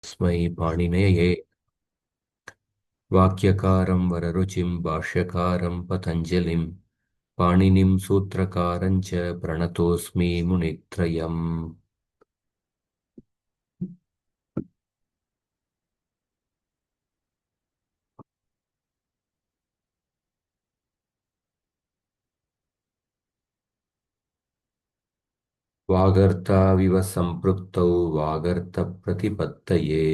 तस्मै पाणिनये वाक्यकारं वररुचिं भाष्यकारं पतञ्जलिं पाणिनिं सूत्रकारं च प्रणतोऽस्मि मुनित्रयम्। वागर्ताविव सम्पृक्तौ वागर्तप्रतिपत्तये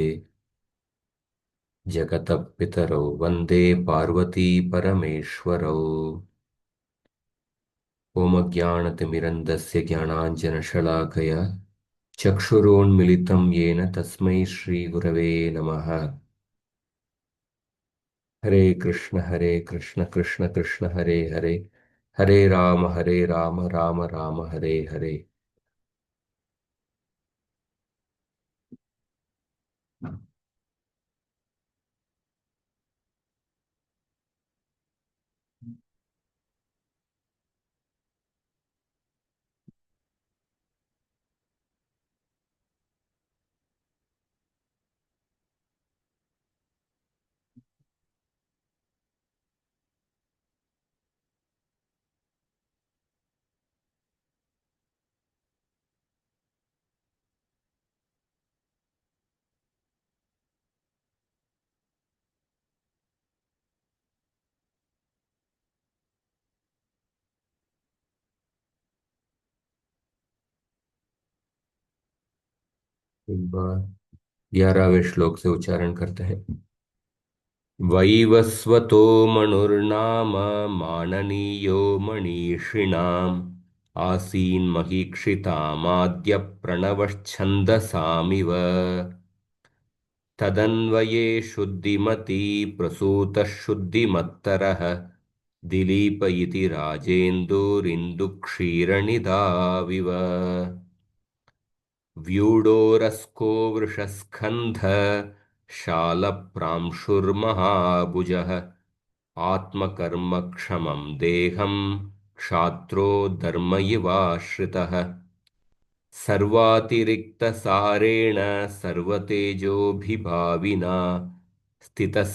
जगतः पितरौ वन्दे पार्वती परमेश्वरौ। ओमज्ञानतिमिरन्दस्य ज्ञानाञ्जनशलाकया चक्षुरोन्मिलितं येन तस्मै श्रीगुरवे नमः। हरे कृष्ण कृष्ण कृष्ण हरे हरे, हरे राम राम राम हरे हरे। एक बार 11वें श्लोक से उच्चारण करते हैं। वैवस्वतो मनुर्नाम माननीयो मनीषिणाम् आसीन् महीक्षितामाद्य प्रणवच्छन्दसामिव तदन्वये शुद्धिमती प्रसूतः शुद्धिमत्तरः दिलीप इति राजेन्दुरिन्दुक्षीरनिदाविव व्यूढोरस्को वृषस्कन्ध शालप्रांशुर्महाभुजः आत्मकर्मक्षमं देहं क्षात्रो धर्मयिवाश्रितः सर्वातिरिक्तसारेण सर्वतेजोभिभाविना स्थितः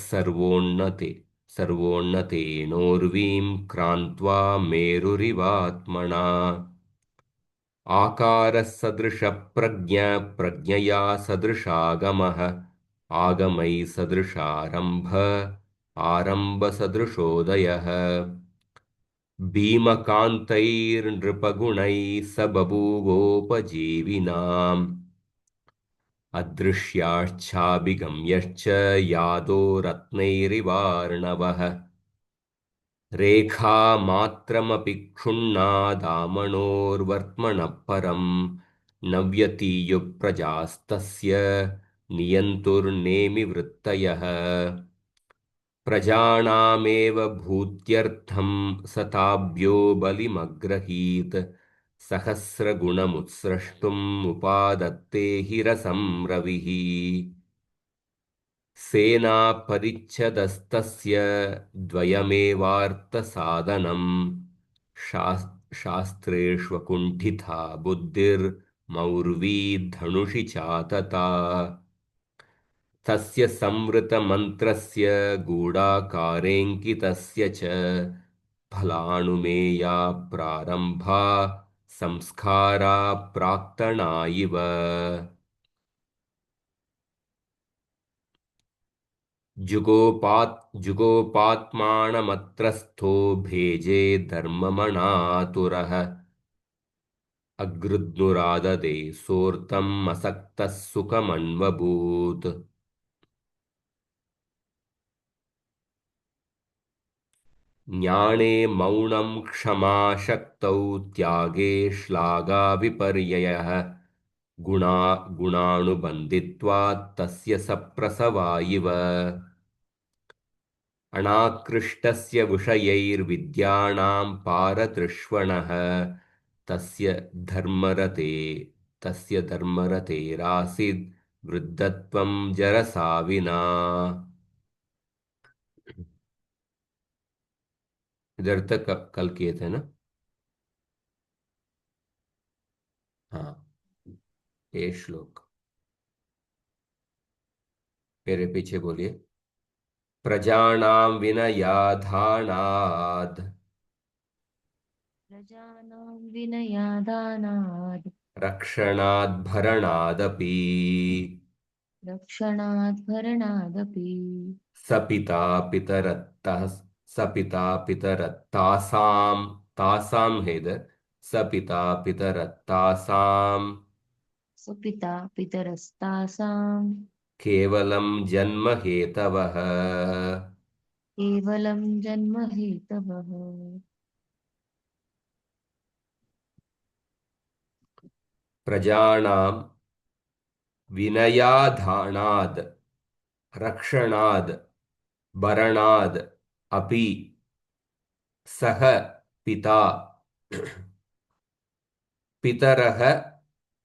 सर्वोन्नतेनोर्वीं क्रान्त्वा मेरुरिवात्मना आकारसदृशप्रज्ञ प्रज्ञया सदृशागमः आगमैः सदृशारम्भ आरम्भसदृशोदयः भीमकान्तैर्नृपगुणैः स बभूवोपजीविनाम् अदृश्याच्छाभिगम्यश्च यादो रत्नैरिवार्णवः रेखामात्रमपि क्षुण्णादामणोर्वर्त्मनः परं न व्यतीयुः प्रजास्तस्य नियन्तुर्नेमि वृत्तयः प्रजानामेव भूत्यर्थं सताभ्यो बलिमग्रहीत् सहस्रगुणमुत्स्रष्टुम् उपादत्ते हि रसं रविः सेनापरिच्छदस्तस्य द्वयमेवार्थसाधनं शास्त्रेष्वकुण्ठिता बुद्धिर्मौर्वी धनुषि चातता तस्य संवृतमन्त्रस्य गूढाकारेऽङ्कितस्य च फलानुमेया प्रारम्भा संस्कारा प्राक्तना इव जुगोपात्मानमत्रस्थो भेजे धर्ममणातुरः अगृध्नुराददे सोऽर्तम् असक्तः सुखमन्वभूत् ज्ञाने मौनं क्षमा शक्तौ त्यागे श्लाघा विपर्ययः गुणा गुणानुबन्धित्वात् तस्य सप्रसवा इव अनाकृष्टस्य विषयैर्विद्यानां पारतृष्वणः तस्य धर्मरते तस्य धर्मरतेरासीद् वृद्धत्वं जरसा विना। इधर तक कल किए थे ना। हाँ, ये श्लोक। मेरे पीछे बोलिए। प्रजानां विनयाधानाद् प्रजानां विनयादानाद् रक्षणाद् भरणादपि रक्षणात् भरणादपि सपिता पितरत्तः सपिता पितरत्तासां तासां है इधर। सपिता पितरत्तासां सुपिता पितरस्तासां केवलं जन्म हेतवः केवलं जन्म हेतवः प्रजानां विनयाधानाद् रक्षणाद् भरणाद् अपि सः पिता पितरः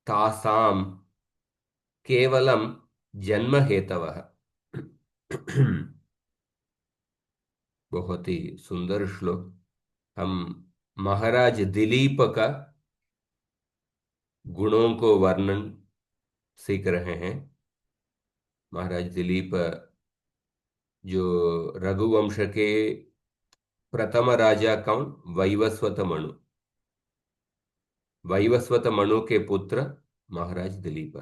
तासां केवलं जन्म हेतवः। बहुत ही सुंदर श्लोक। हम महाराज दिलीप का गुणों को वर्णन सीख रहे हैं। महाराज दिलीप जो रघुवंश के प्रथम राजा कौन? वैवस्वत मनु। वैवस्वत मनु के पुत्र महाराज दिलीप।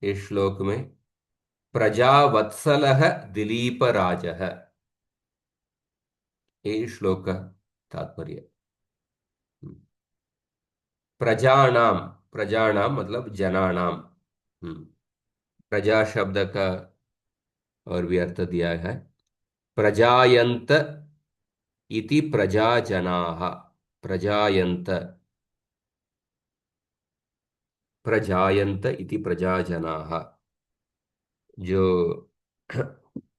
इस श्लोक में प्रजावत्सलः दिलीप राजः, ये श्लोक का तात्पर्य। प्रजानाम, प्रजानाम मतलब जनानाम। प्रजा शब्द का और भी अर्थ दिया है। प्रजायन्त इति प्रजाजनाः। प्रजायन्त, प्रजायन्त इति प्रजाजनाः। जो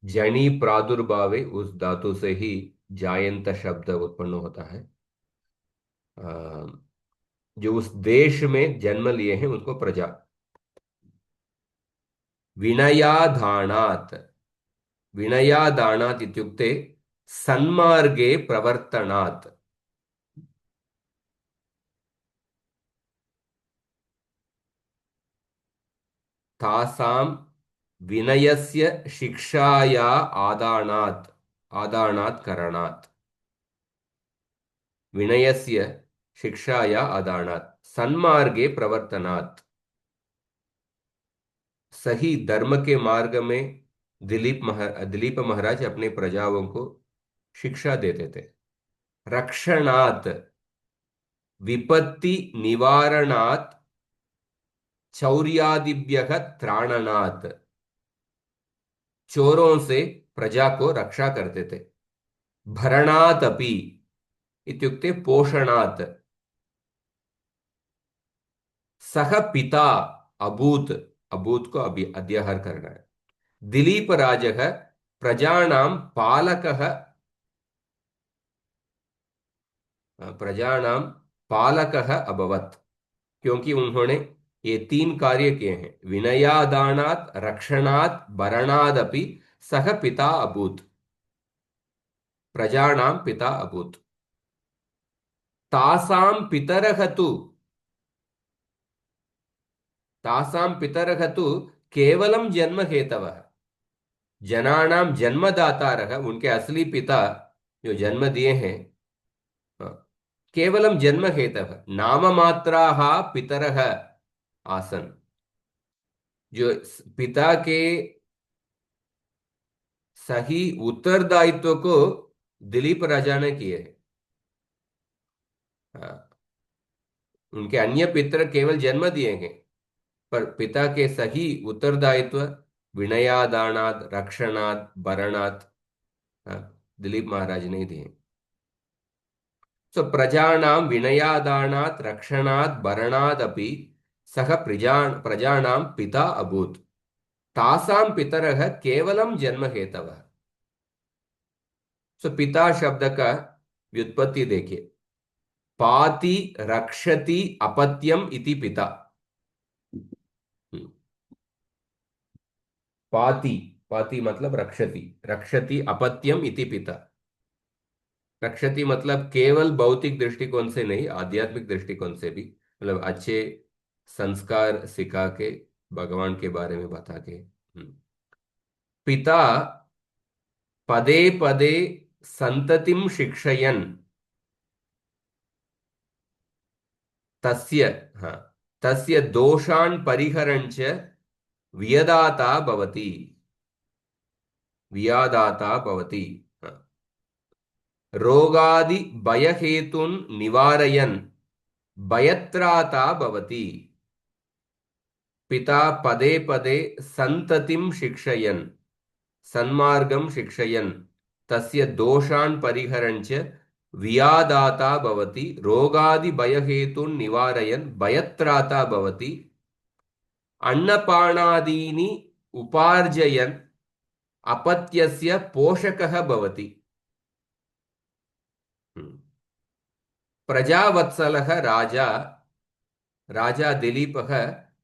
जनी प्रादुर्भावे उस धातु से ही जायंत शब्द उत्पन्न होता है। जो उस देश में जन्म लिए हैं उनको प्रजा। विनयाधानात्, विनयादानात् इत्युक्ते सन्मार्गे प्रवर्तनात्। तासां विनयस्य शिक्षाया आदानात्, आदानात् करणात्। विनयस्य शिक्षाया आदानात् सन्मार्गे प्रवर्तनात्। सही धर्म के मार्ग में दिलीप महाराज अपने प्रजाओं को शिक्षा देते थे। रक्षणात्, विपत्ति निवारणात्, चौर्यादिभ्यः त्राणनात्। चोरों से प्रजा को रक्षा करते थे। भरणात् अपि इत्युक्ते पोषणात्। सह पिता अभूत, अभूत को अभी अध्याहार करना है। दिलीप राजः प्रजानां पालकः, प्रजानां पालकः अभवत्। क्योंकि उन्होंने ये तीन कार्य किए हैं। विनयादानात्, रक्षणात्, भरणादपि सह पिता अभूत। प्रजानां पिता अभूत। तासां पितरः तु, तासां पितरः तु केवलं जन्म हेतवः। जनानां जन्मदातारः, उनके असली पिता जो जन्म दिए हैं, केवलं जन्म हेतवः नाम मात्राः पितरः आसन। जो पिता के सही उत्तरदायित्व को दिलीप राजा ने किए हैं। उनके अन्य पितर केवल जन्म दिए हैं, पर पिता के सही उत्तरदायित्व विनयादानात्, रक्षणात्, भरणात् दिलीप महाराज ने दिए। सो प्रजानां विनयादानात्, रक्षणात्, भरणादपि सः प्रजानां पिता अभूत्। तासां पितरः केवलं जन्म हेतवः। सो पिता शब्द का व्युत्पत्ति देखिए। पाति रक्षति अपत्यम इति पिता। हम्म, पाति, पाति मतलब रक्षति, रक्षति अपत्यम इति पिता। रक्षति मतलब केवल भौतिक दृष्टिकोण से नहीं, आध्यात्मिक दृष्टिकोण से भी, मतलब अच्छे संस्कार सिखा के, भगवान के बारे में बता के। पिता पदे पदे संततिं शिक्षयन् तस्य, हाँ, तस्य दोषान् परिहरञ्च वियदाता भवति, वियादाता भवति, हाँ, रोगादि भयहेतुन् निवारयन् भयत्राता भवति। पिता पदे पदे संततिं शिक्षयन्, सन्मार्गं शिक्षयन्, तस्य दोषान् परिहरञ्च वियादाता भवति, रोगादि भयहेतुन् निवारयन् भयत्राता भवति, अन्नपानादीनि उपार्जयन् अपत्यस्य पोषकः भवति। प्रजावत्सलः राजा, राजा दिलीपः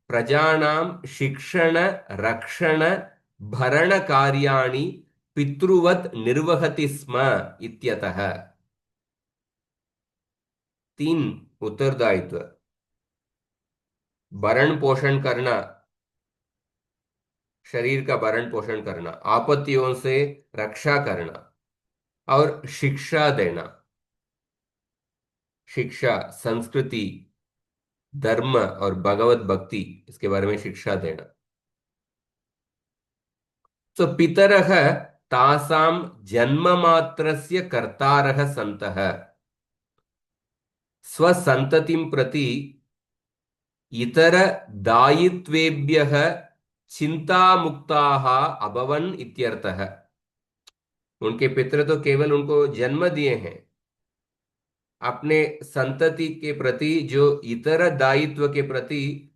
प्रजानां शिक्षण रक्षण भरण कार्याणि पितृवत् निर्वहति स्म इत्यतः। तीन उत्तरदायित्व: भरण पोषण करना, शरीर का भरण पोषण करना, आपत्तियों से रक्षा करना, और शिक्षा देना। शिक्षा, संस्कृति, धर्म और भगवत भक्ति, इसके बारे में शिक्षा देना। तो पितरः तासां जन्ममात्रस्य कर्तारः सन्तः स्वसन्ततिं प्रति इतर दायित्वेभ्यः चिंतामुक्ताः अभवन् इत्यर्थः। उनके पितर तो केवल उनको जन्म दिए हैं, अपने संतति के प्रति जो इतर दायित्व के प्रति,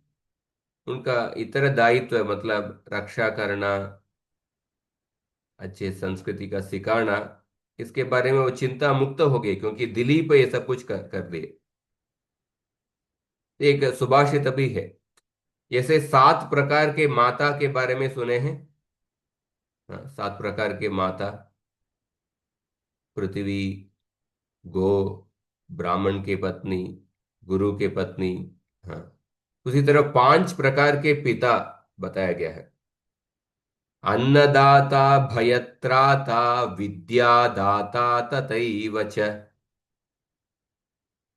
उनका इतर दायित्व मतलब रक्षा करना, अच्छे संस्कृति का सिखाना, इसके बारे में वो चिंता मुक्त हो गए, क्योंकि दिलीप ये सब कुछ कर दिए। एक सुभाषित भी है, जैसे 7 प्रकार के माता के बारे में सुने हैं। हाँ, 7 प्रकार के माता: पृथ्वी, गो, ब्राह्मण के पत्नी, गुरु के पत्नी। हाँ, उसी तरह 5 प्रकार के पिता बताया गया है: अन्नदाता, भयत्राता, विद्यादाता, तथैव च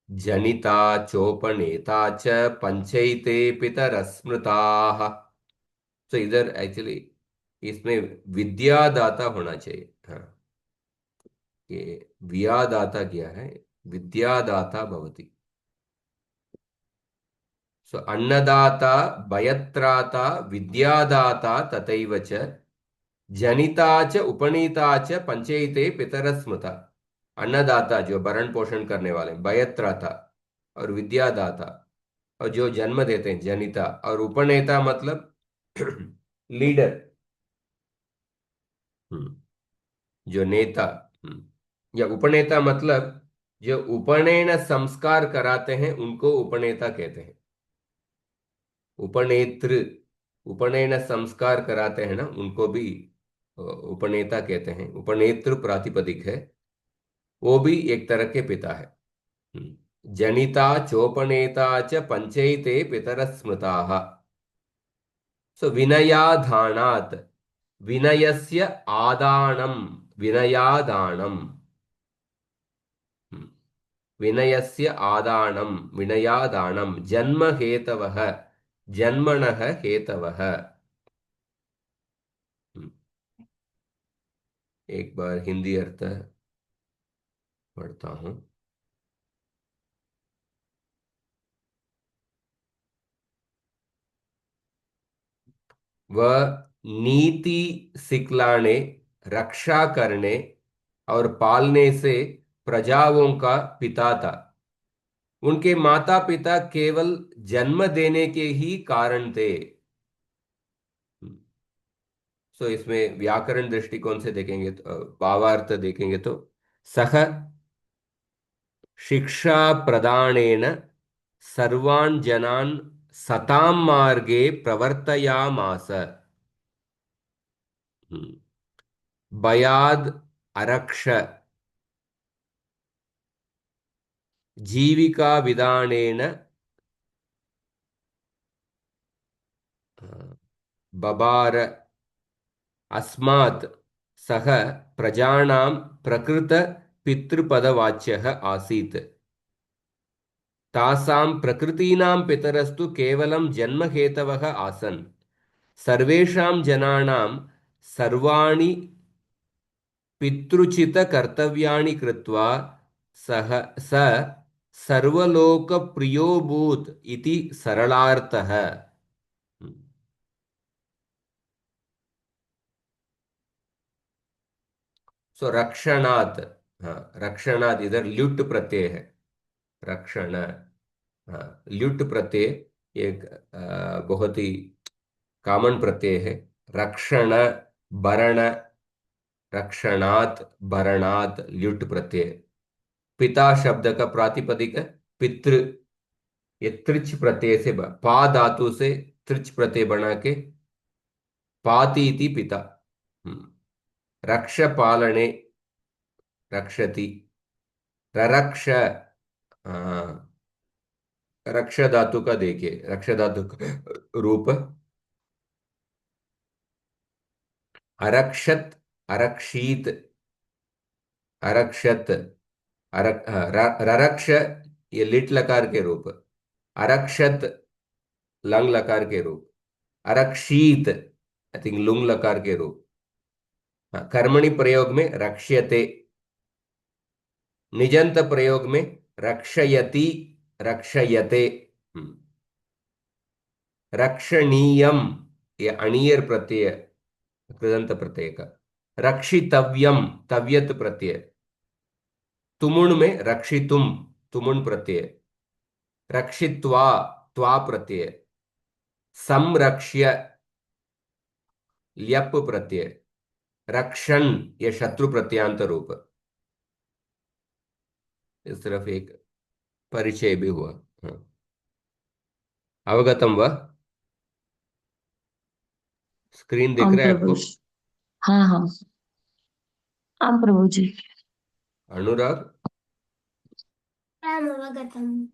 जनिता चोपनेता च पंचैते पितर स्मृताः। तो इधर एक्चुअली इसमें विद्यादाता होना चाहिए। हाँ, ये वियादाता क्या है, विद्यादाता भवति। सो अन्नदाता, भयत्राता, विद्यादाता, तथैव च जनिता च उपनीता च पंचैते पितर स्मृता। अन्नदाता जो भरण पोषण करने वाले, भयत्राता और विद्यादाता, और जो जन्म देते हैं जनिता, और उपनेता मतलब लीडर, जो नेता। या उपनेता मतलब जो उपनयन संस्कार कराते हैं उनको उपनेता कहते हैं। उपनेत्र, उपनयन संस्कार कराते हैं ना, उनको भी उपनेता कहते हैं। उपनेत्र प्रातिपदिक है, वो भी एक तरह के पिता है। जनिता चोपनेता च पंचैते पितर स्मृताः। सो विनयाधानात्, विनयस्य आदानं, विनयादानं, विनयस्य आदानं, विनयादानं, जन्म हेतवः, जन्मनः हेतवः। एक बार हिंदी अर्थ पढ़ता हूं। वह नीति सिखलाने, रक्षा करने और पालने से प्रजाओं का पिता था। उनके माता पिता केवल जन्म देने के ही कारण थे। सो इसमें व्याकरण दृष्टिकोण से देखेंगे तो, भावार्थ देखेंगे तो, सह शिक्षा प्रदानेन सर्वान् जनान् सतां मार्गे प्रवर्तयामास। भयाद अरक्ष, जीविका विधानेन बबार अस्मात् सः प्रजानां प्रकृतपितृपदवाच्यः आसीत् तासां प्रकृतीनां पितरस्तु केवलं जन्महेतवः आसन् सर्वेषां जनानां सर्वाणि पितृचितकर्तव्याणि कृत्वा स सर्वलोकप्रियोऽभूत् इति सरलार्थः सो रक्षणात् हाँ रक्षणात् इधर ल्युट् प्रत्यय है रक्षण हाँ ल्युट् प्रत्यय एक बहुत ही कॉमन प्रत्यय है रक्षण भरण रक्षणात् भरणात् ल्युट् प्रत्यय पिता शब्द का प्रातिपदिक पितृ ये त्रिच प्रत्यय से पा धातु से त्रिच प्रत्यय बना के पाति इति पिता रक्ष पालने रक्षति ररक्ष हाँ, रक्ष धातु का देखिए रक्ष धातु का रूप अरक्षत अरक्षीत अरक्षत ररक्ष ये लिट लकार के रूप अरक्षत लंग लकार के रूप अरक्षीत आई थिंक लुंग लकार के रूप हाँ, कर्मणि प्रयोग में रक्ष्यते निजंत प्रयोग में रक्षयति रक्षयते हम्म, रक्षणीयम ये अणीयर प्रत्यय कृदंत प्रत्यय का रक्षितव्यम तव्यत प्रत्यय तुमुन में रक्षितुम तुमुन प्रत्यय रक्षित्वा त्वा प्रत्यय संरक्ष्य ल्यप प्रत्यय रक्षण ये शत्रु प्रत्यांत रूप इस तरफ एक परिचय भी हुआ हाँ। अवगतम व स्क्रीन दिख आम रहा है प्रभु आपको जी। हाँ हाँ। आम प्रभु जी। अनुराग राम अवगतम।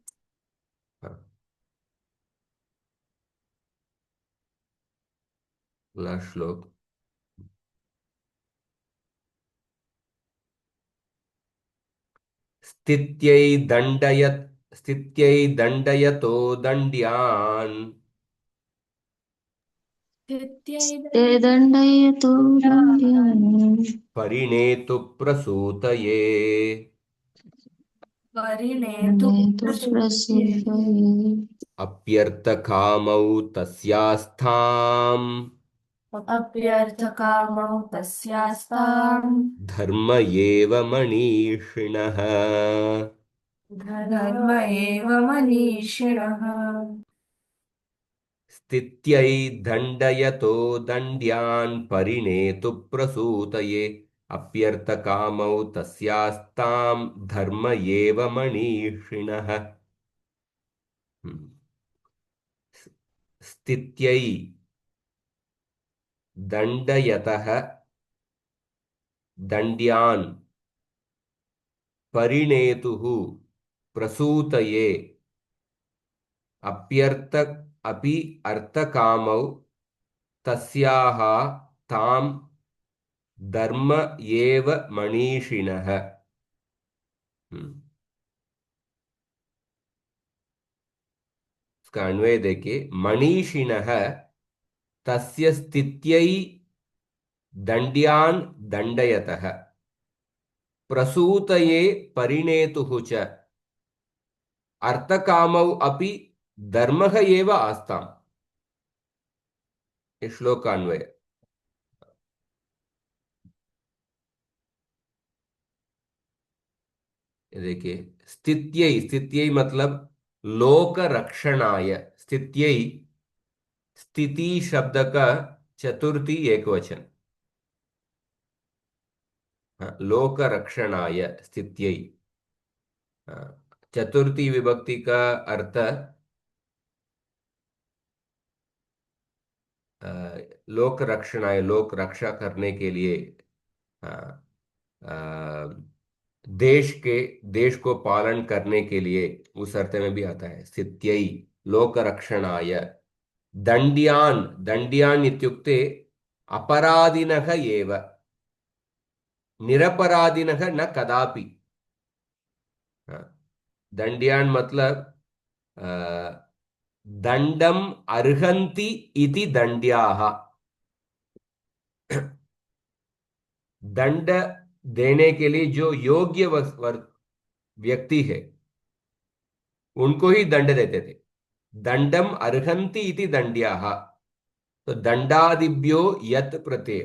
हाँ लास्ट श्लोक स्थित्यै दण्डयत् स्थित्यै दण्डयतो दण्ड्यान् ते दण्डयतो दण्ड्यान् परिणेतु प्रसूतये दण्डयतो प्रसूतये अप्यर्थकामौ तस्यास्थाम् अप्यर्थकामौ तस्यास्ताम् धर्म एव मनीषिणः धर्म एव मनीषिणः स्थित्यै दण्डयतो दण्ड्यान् परिणेतु प्रसूतये अप्यर्थकामौ तस्यास्तां धर्म एव मनीषिणः स्थित्यै दण्डयतः दण्ड्यान् परिणेतुः प्रसूतये अप्यर्थ अपि अर्थकामौ तस्याः तां धर्म एव मनीषिणः इसका अन्वय देखिए मनीषिणः तस्य स्थित्यै दण्ड्यान् दण्डयतः प्रसूतये परिणेतुः च अर्थकामौ अपि धर्मः एव आस्ताम् ये श्लोक का अन्वय ये देखिए स्थित्यै स्थित्यै मतलब लोक रक्षणाय स्थित्यै स्थिति शब्द का चतुर्थी एकवचन हाँ, लोक रक्षणाय स्थित्यै हाँ, चतुर्थी विभक्ति का अर्थ लोक रक्षणाय लोक रक्षा करने के लिए हाँ, देश को पालन करने के लिए उस अर्थ में भी आता है स्थित्यई लोक रक्षणाय दण्ड्यान् दण्ड्यान् इत्युक्ते अपराधिनः एव, निरपराधिनः न कदापि। हाँ, दण्ड्यान् मतलब दण्डम् अर्हन्ति इति दण्ड्याः। दंड देने के लिए जो योग्य व्यक्ति है उनको ही दंड देते थे। दंडम अर्हन्ति इति दंड्याः। तो दंडादिभ्यो यत् प्रत्यय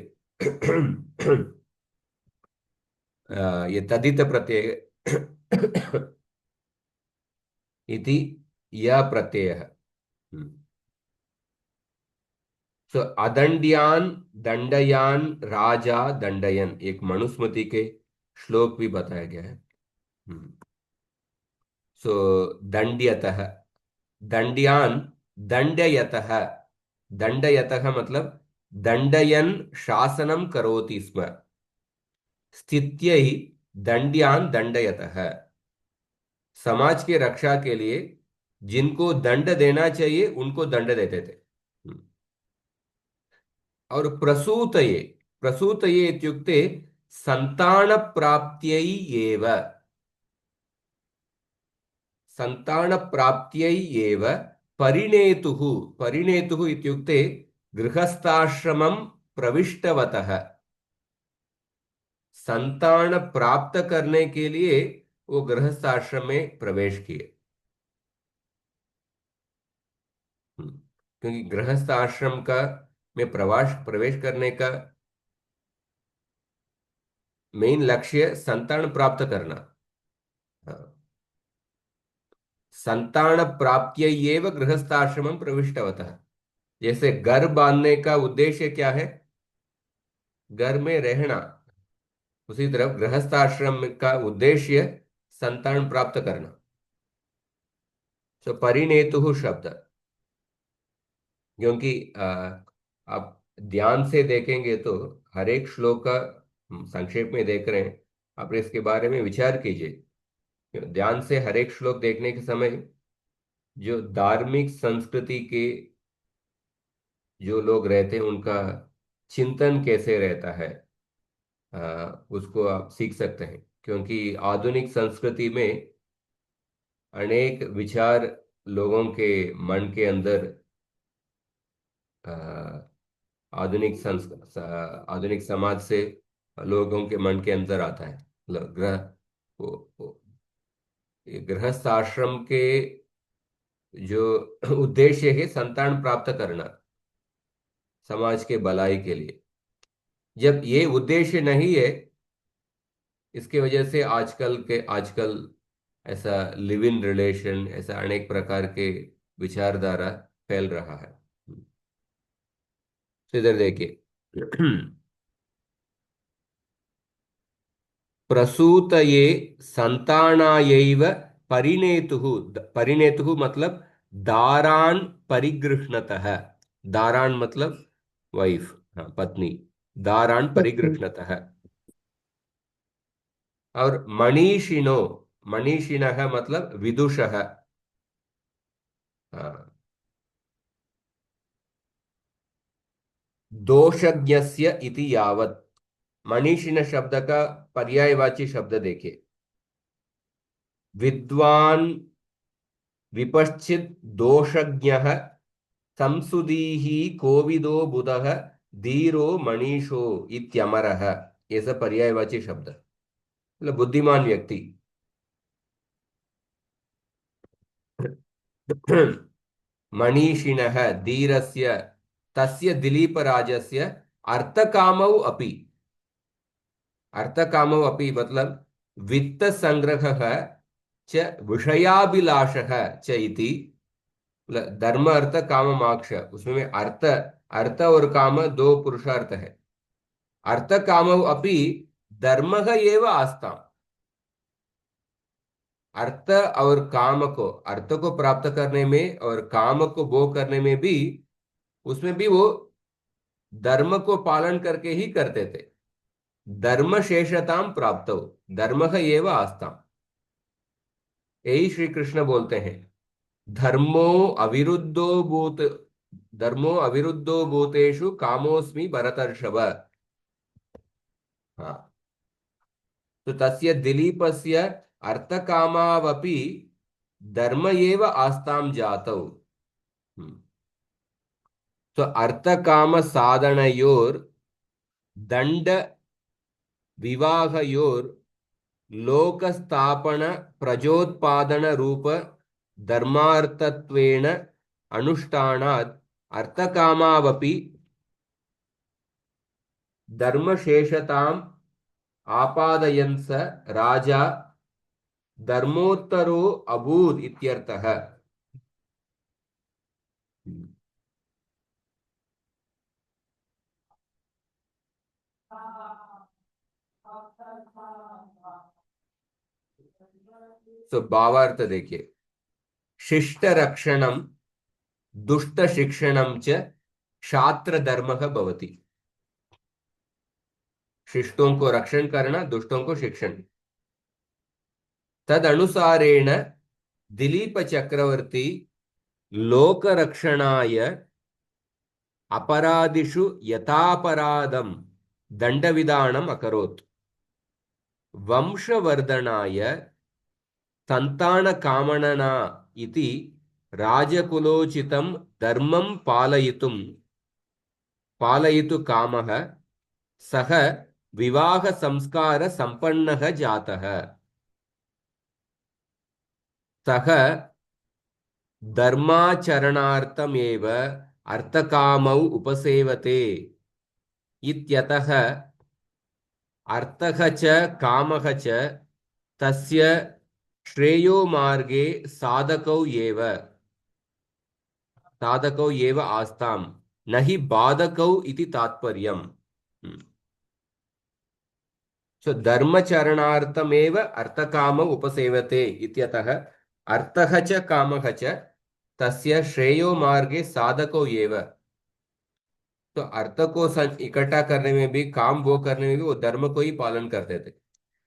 ये तदित प्रत्यय इति यह प्रत्ययः। सो अदंड्यान दंडयान राजा दंडयन, एक मनुस्मृति के श्लोक भी बताया गया है। सो दंड्यतः, दंड्यान दंडयतः, दंडयतः मतलब दंडयन शासनम करोति स्म, स्थित्यै दंड्यान दंडयतः। समाज की रक्षा के लिए जिनको दंड देना चाहिए उनको दंड देते थे। और प्रसूतये, प्रसूतये इत्युक्ते संतान प्राप्त्यै एव, संतान प्राप्त्यै एव परिणेतुः, परिणेतुः इत्युक्ते गृहस्थाश्रमं प्रविष्टवतः, संतान प्राप्त करने के लिए वो गृहस्थाश्रम में प्रवेश किए। क्योंकि गृहस्थ आश्रम का में प्रवेश करने का मेन लक्ष्य संतान प्राप्त करना। हाँ। संतान प्राप्त्यै एव गृहस्थाश्रमं प्रविष्टवतः। जैसे घर बांधने का उद्देश्य क्या है? घर में रहना। उसी तरह गृहस्थाश्रम का उद्देश्य संतान प्राप्त करना। तो परिणेतुः शब्द, क्योंकि आप ध्यान से देखेंगे तो हर एक श्लोक का हम संक्षेप में देख रहे हैं, आप इसके बारे में विचार कीजिए। ध्यान से हर एक श्लोक देखने के समय जो धार्मिक संस्कृति के जो लोग रहते हैं उनका चिंतन कैसे रहता है, उसको आप सीख सकते हैं। क्योंकि आधुनिक संस्कृति में अनेक विचार लोगों के मन के अंदर आधुनिक समाज से लोगों के मन के अंदर आता है। मतलब ये गृहस्थ आश्रम के जो उद्देश्य है संतान प्राप्त करना समाज के भलाई के लिए। जब ये उद्देश्य नहीं है, इसके वजह से आजकल ऐसा लिव इन रिलेशन, ऐसा अनेक प्रकार के विचारधारा फैल रहा है। तो इधर देखिए प्रसूतये संतानायैव परिणेतुः, परिणेतुः मतलब दारान परिगृह्णतः, दारान मतलब वाइफ, हाँ पत्नी, दारान परिगृह्णतः। और मनीषिणो, मनीषिणः मतलब विदुषः। हाँ, दोषज्ञस्य इति यावत्, मनीषिण शब्द का पर्यायवाची शब्द देखिए, विद्वान विपश्चित दोषज्ञः संसुदीः कोविदो बुधः धीरो मनीषो इत्यमरः, ये सब पर्यायवाची शब्द, मतलब बुद्धिमान व्यक्ति। मनीषिणः धीरस्य, तस्य दिलीपराजस्य अर्थकामौ अपि, अर्थकामौ अपि मतलब वित्त संग्रहः च विषयाभिलाषः च इति, मतलब धर्म अर्थ काम मोक्ष, उसमें अर्थ और काम दो पुरुषार्थ है। अर्थ कामौ अपि धर्मः एव आस्ताम्, अर्थ और काम को, अर्थ को प्राप्त करने में और काम को भोग करने में भी, उसमें भी वो धर्म को पालन करके ही करते थे। धर्म शेषताम प्राप्त, धर्म एव आस्ताम, यही श्री कृष्ण बोलते हैं। धर्मो अविरुद्धो भूत धर्मो अविरुद्धो भूतेषु कामोऽस्मि भरतर्षभ। हाँ, तो तस्य दिलीपस्य अर्थकामावपि धर्म एव आस्तां जातौ। हम्म। तो अर्थकाम साधनयोर दंड विवाहयोर लोकस्थापन प्रजोत्पादन रूप धर्मार्थत्वेन अनुष्ठानात् अर्थकामावपि धर्मशेषताम् आपादयन् स राजा धर्मोत्तरो अभूत् इत्यर्थः। तो भावार्थ देखिए, शिष्ट रक्षणम दुष्ट शिक्षणम च क्षात्र धर्मः भवति। शिष्टों को रक्षण करना, दुष्टों को शिक्षण। तद अनुसारेण दिलीप चक्रवर्ती लोक रक्षणाय अपराधिषु यथापराधम दंडविधानम अकरोत्, वंशवर्धनाय संतान कामनना इति राजकुलोचितं धर्मं पालयितु कामः सः विवाह संस्कार संपन्नः जातः। सः धर्माचरणार्थमेव अर्थकामौ उपसेवते इत्यतः अर्थः च कामः च तस्य श्रेयो मार्गे साधकौ एव आस्ताम्, न हि बाधकौ इति तात्पर्यम्। सो धर्मचरणार्थमेव अर्थकामौ उपसेवते इत्यतः अर्थः च कामः च तस्य श्रेयो मार्गे साधकौ एव। तो अर्थ को इकट्ठा करने में भी, काम वो करने में भी वो धर्म को ही पालन करते थे,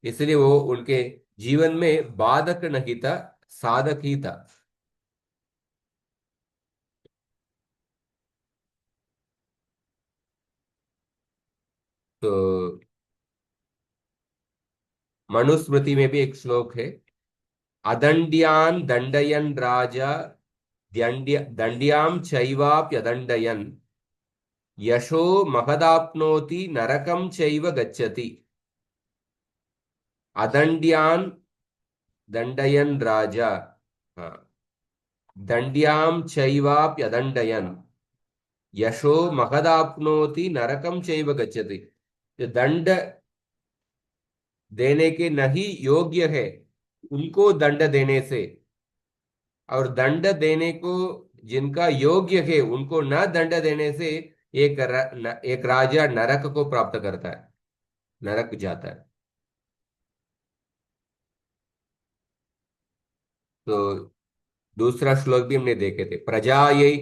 इसलिए वो उनके जीवन में बाधक नहीं था, साधक ही था। तो मनुस्मृति में भी एक श्लोक है, अदंड्यान दंडयन राजा दंड्याम चैवाप्यदंडयन यशो महदाप्नोति नरकं चैव गच्छति। अदंड्यान दंडयन राजा, हाँ, दंड्याम चैवाप्यदंडयन यशो महदाप्नोति नरकं चैव गच्छति। जो दंड देने के नहीं योग्य है उनको दंड देने से, और दंड देने को जिनका योग्य है उनको न दंड देने से एक राजा नरक को प्राप्त करता है, नरक जाता है। तो दूसरा श्लोक भी हमने देखे थे, प्रजायै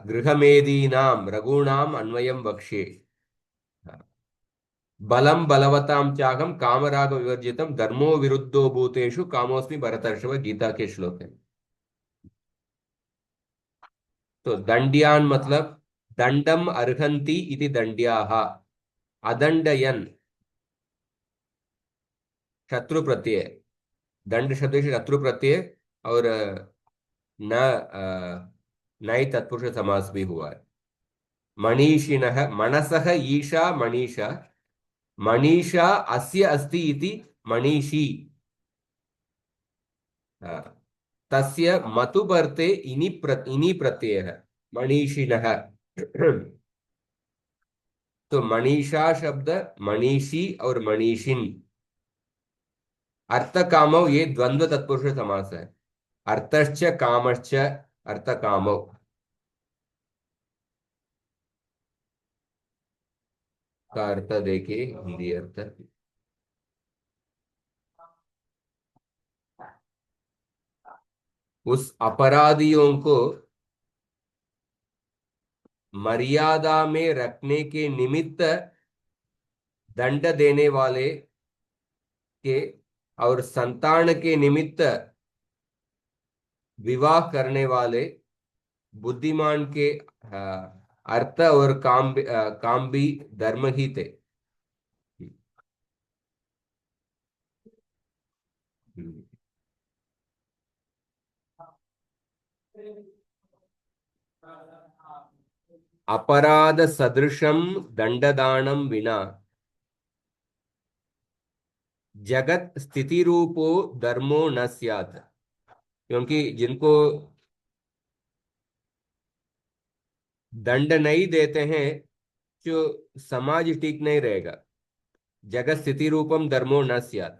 गृहमेदीनाम रघूणाम अन्वयम वक्ष्ये, बलम बलवतां चाहम कामराग विवर्जितम धर्मो विरुद्धो भूतेषु कामोस्मि भरतर्षभ, गीता के श्लोक है। तो दंड्यान मतलब दंडम अर्हन्ति इति दंड्याः, अदंडयन शत्रु प्रत्यय, दंड शब्द से शत्रु प्रत्यय, और न नई तत्पुरुष समास भी हुआ है। मनीषिणः मनसः ईशा मनीषा, मनीषा अस्य अस्ति इति मनीषी, तस्य मतुबर्ते इनि प्रत्ययः मनीषिणः। तो मनीषा शब्द मनीषी और मनीषिन, अर्थ कामौ ये द्वंद्व तत्पुरुष समास है, अर्थश्च कामश्च अर्थ कामौ। का अर्थ देखिए, हिंदी अर्थ, उस अपराधियों को मर्यादा में रखने के निमित्त दंड देने वाले के और संतान के निमित्त विवाह करने वाले बुद्धिमान के अर्थ और काम भी धर्म ही थे। हम्म। अपराध सदृशम दंडदानम विना जगत स्थिति रूपो धर्मो न स्यात्। क्योंकि जिनको दंड नहीं देते हैं, जो समाज ठीक नहीं रहेगा। जगत स्थिति रूपम धर्मो न स्यात्।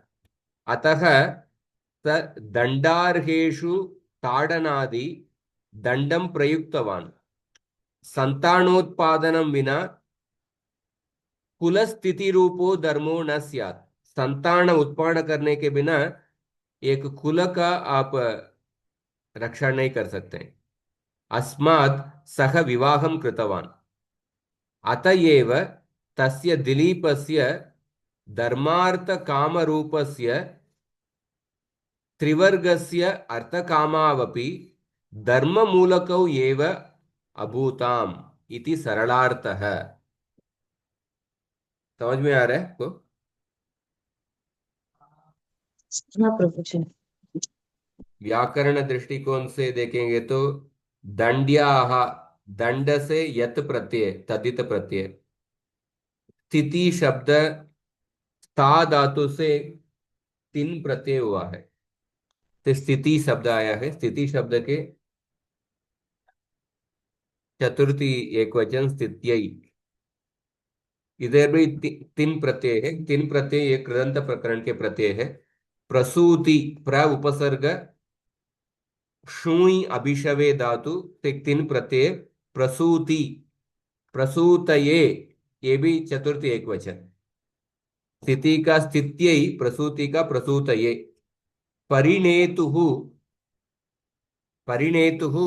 अतः स दंडार्हेषु ताडनादि दंडम प्रयुक्तवान्। संतानोत्पादनम विना कुल स्थिति रूपो धर्मो न स्यात्। संतान उत्पन्न करने के बिना एक कुल का आप रक्षा नहीं कर सकते। अस्मात् सह विवाहं कृतवान्। अतएव तस्य दिलीपस्य धर्मार्थ कामरूपस्य त्रिवर्गस्य अर्थकामावपि धर्ममूलकौ एव अभूताम् इति सरलार्थः। समझ में आ रहा है आपको? हाँ प्रभु जी। व्याकरण दृष्टिकोण से देखेंगे तो दंड्याह, दंड से यत प्रत्यय, तदित प्रत्यय। स्थिति शब्द स्था धातु से तीन प्रत्यय हुआ है, तो स्थिति शब्द आया है। स्थिति शब्द के चतुर्थी एक वचन स्थित्यई। इधर भी तीन प्रत्यय है। तीन प्रत्यय एक कृदंत प्रकरण के प्रत्यय है। प्रसूति, प्र उपसर्ग शूई अभिशवे धातु, ते तीन प्रत्यय प्रसूति, प्रसूतये, ये भी चतुर्थी एक वचन। स्थिति का स्थित्यै, प्रसूति का प्रसूतये। परिणेतुः, परिणेतुः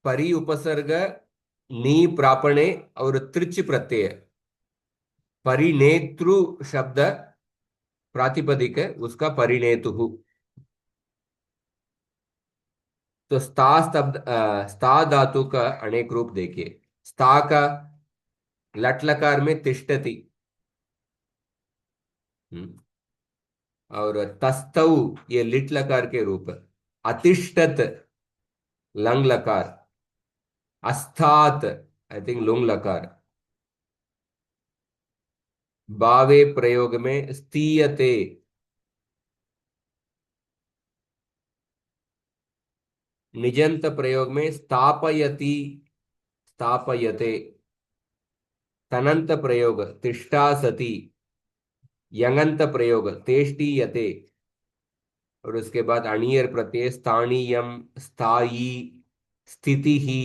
परि उपसर्ग नी प्रापणे और त्रिच प्रत्यय। परिणेतृ शब्द प्रातिपदिक है, उसका परिणेतुः। तो स्था शब्द स्था धातु का अनेक रूप देखिए। स्था का लट लकार में तिष्ठति, हम्म, और तस्तौ ये लिट लकार के रूप। अतिष्ठत लंग लकार। अस्थात आई थिंक लुंग लकार। बावे प्रयोग में स्थीयते। निजंत प्रयोग में स्थापयति, स्थापयते। तनंत प्रयोग तिष्ठा सति। यंगंत प्रयोग तेष्टीयते। और उसके बाद अणीयर प्रत्यय स्थानीयम, स्थायी, स्थिति ही,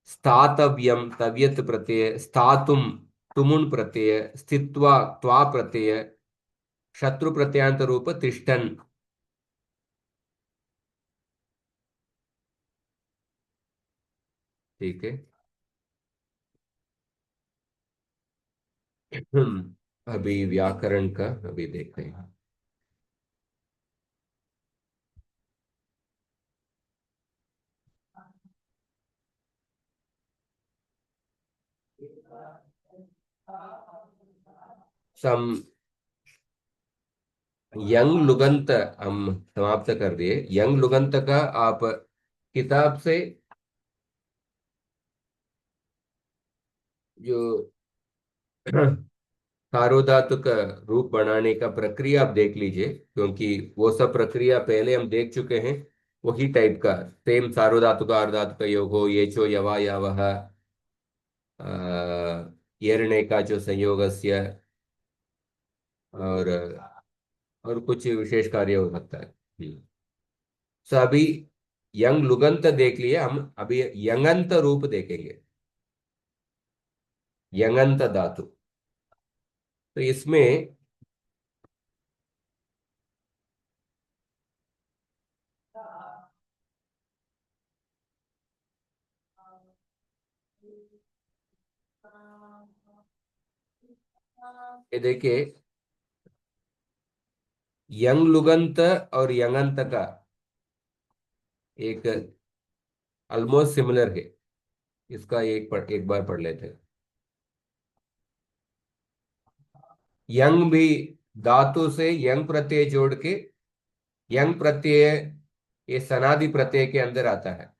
स्थातव्यम तव्यत प्रत्यय, स्थातुम तुमुन प्रत्यय, स्थित्वा त्वा प्रत्यय, शत्रु प्रत्यांत रूप तिष्ठन। ठीक है। अभी व्याकरण का अभी देखते हैं। सम यंग लुगंत हम समाप्त कर दिए। यंग लुगंत का आप किताब से जो सार्वधातुक का रूप बनाने का प्रक्रिया आप देख लीजिए, क्योंकि वो सब प्रक्रिया पहले हम देख चुके हैं। वही टाइप का सेम सार्वधातुक अर्धातुक योग हो, ये चो यवा यावह, येरणे का जो संयोगस्य, और कुछ विशेष कार्य हो सकता है। सो अभी यंग लुगंत देख लिए, हम अभी यंगंत रूप देखेंगे। यंगंत धातु, तो इसमें ये देखिए, यंग लुगंत और यंगंत का एक ऑलमोस्ट सिमिलर है। इसका एक बार पढ़ लेते हैं। यंग भी धातु से यंग प्रत्यय जोड़ के, यंग प्रत्यय ये सनादि प्रत्यय के अंदर आता है।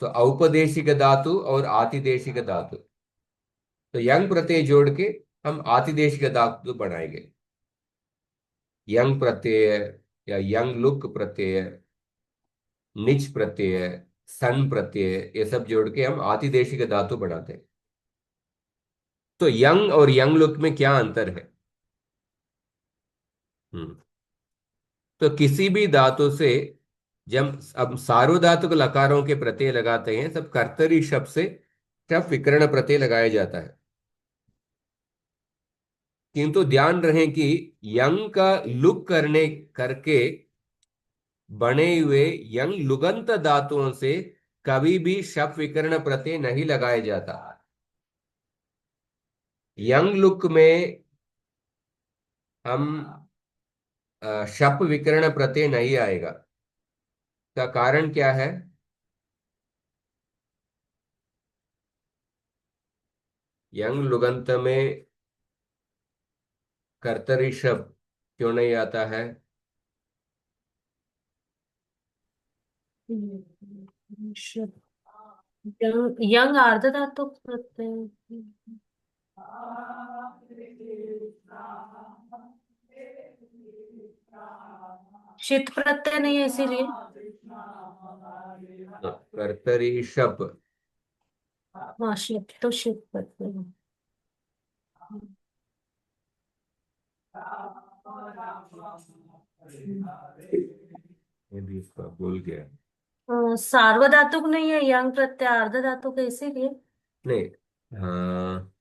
तो औपदेशिक धातु और आतिदेशिक धातु, तो यंग प्रत्यय जोड़ के हम आतिदेशिक धातु बनाएंगे। यंग प्रत्यय या यंग लुक प्रत्यय, निच प्रत्यय, सन प्रत्यय, ये सब जोड़ के हम आतिदेशिक धातु बनाते हैं। तो यंग और यंग लुक में क्या अंतर है? हम्म तो किसी भी धातु से जब अब सार्वधातुक लकारों के प्रत्यय लगाते हैं तब कर्तरी शब्द से शब्द विकर्ण प्रत्यय लगाया जाता है। किंतु ध्यान रहे कि यंग का लुक करने करके बने हुए यंग लुगंत धातुओं से कभी भी शप विकर्ण प्रत्यय नहीं लगाया जाता। यंग लुक में हम शप विकर्ण प्रत्यय नहीं आएगा। का कारण क्या है? यंग लुगंत में कर्तरी शब्द क्यों नहीं आता है? यंग यंग आर्ध धातु प्रत्यय, शीत प्रत्यय नहीं है इसीलिए। कर्तरी शब्द हाँ, शीत तो शीत प्रत्यय है। ये भी इसका भूल गया। सार्वधातुक नहीं है यंग प्रत्यय, आर्ध धातुक है इसीलिए। नहीं, हाँ,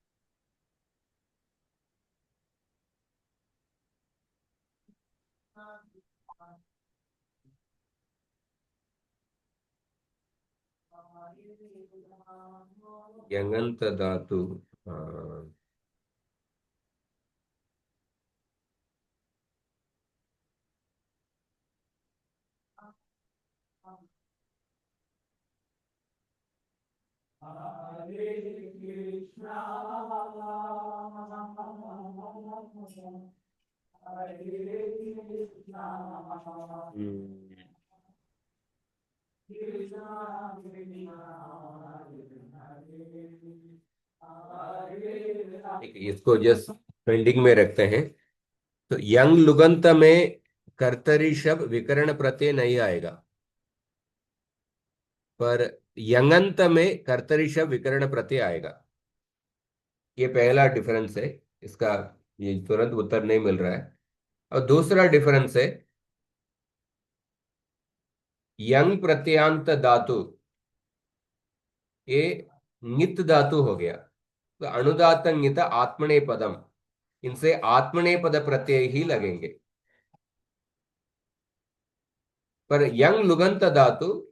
यंगंत धातु, हाँ, हम्म, ठीक है, इसको जस्ट पेंडिंग में रखते हैं। तो यंग लुगंत में कर्तरी शब्द विकर्ण प्रत्यय नहीं आएगा, पर यंगंत में कर्तरी शब्द विकर्ण प्रत्यय आएगा। ये पहला डिफरेंस है इसका, ये तुरंत उत्तर नहीं मिल रहा है। और दूसरा डिफरेंस है यंग प्रत्यांत धातु, ये नित धातु हो गया। तो अनुदात नित आत्मने पदम, इनसे आत्मने पद प्रत्यय ही लगेंगे। पर यंग लुगंत धातु,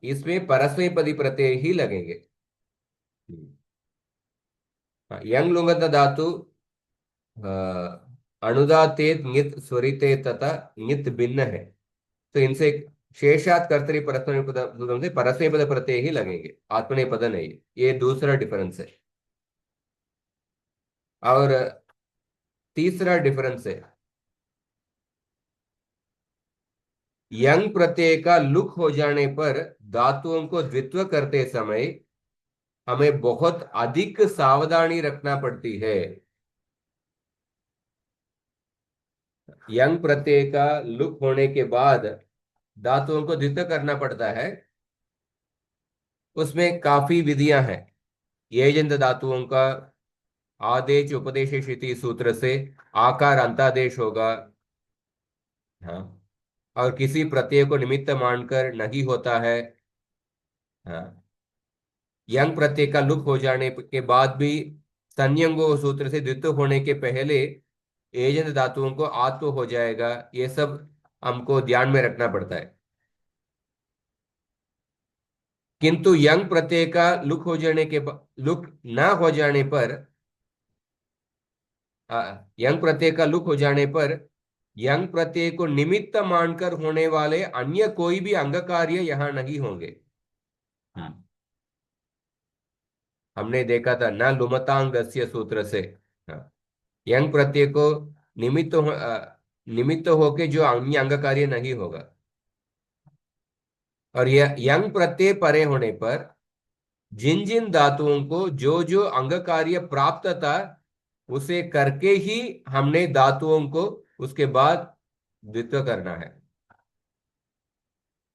इसमें परस्मैपदी प्रत्यय ही लगेंगे। यंग लुगंत धातु अनुदाते नित स्वरिते तथा नित भिन्न है। तो इनसे शेषात कर्तरी परस्मैपद से परस्मैपद प्रत्यय ही लगेंगे, आत्मनेय पद नहीं। ये दूसरा डिफरेंस है। और तीसरा डिफरेंस है यंग प्रत्यय का लुक हो जाने पर धातुओं को द्वित्व करते समय हमें बहुत अधिक सावधानी रखना पड़ती है। यंग प्रत्यय का लुक होने के बाद धातुओं को द्वित्व करना पड़ता है। उसमें काफी विधियां हैं। एजंत धातुओं का आदेश उपदेश क्षिति सूत्र से आकार अंतादेश होगा। हाँ, और किसी प्रत्यय को निमित्त मानकर नहीं होता है। हाँ, यंग प्रत्यय का लुक हो जाने के बाद भी संयंगो सूत्र से द्वित्व होने के पहले एजंत धातुओं को आत्व हो जाएगा। ये सब हमको ध्यान में रखना पड़ता है। किंतु यंग प्रत्यय का लुक हो जाने के लुक ना हो जाने पर, यंग प्रत्यय का लुक हो जाने पर यंग प्रत्यय को निमित्त मानकर होने वाले अन्य कोई भी अंग कार्य यहां नहीं होंगे। हमने देखा था न लुमतांगस्य सूत्र से। हाँ, यंग प्रत्यय को निमित्त होके जो अन्य अंग कार्य नहीं होगा। और यह यंग प्रत्यय परे होने पर जिन जिन धातुओं को जो जो अंग कार्य प्राप्त था उसे करके ही हमने धातुओं को उसके बाद द्वित्व करना है।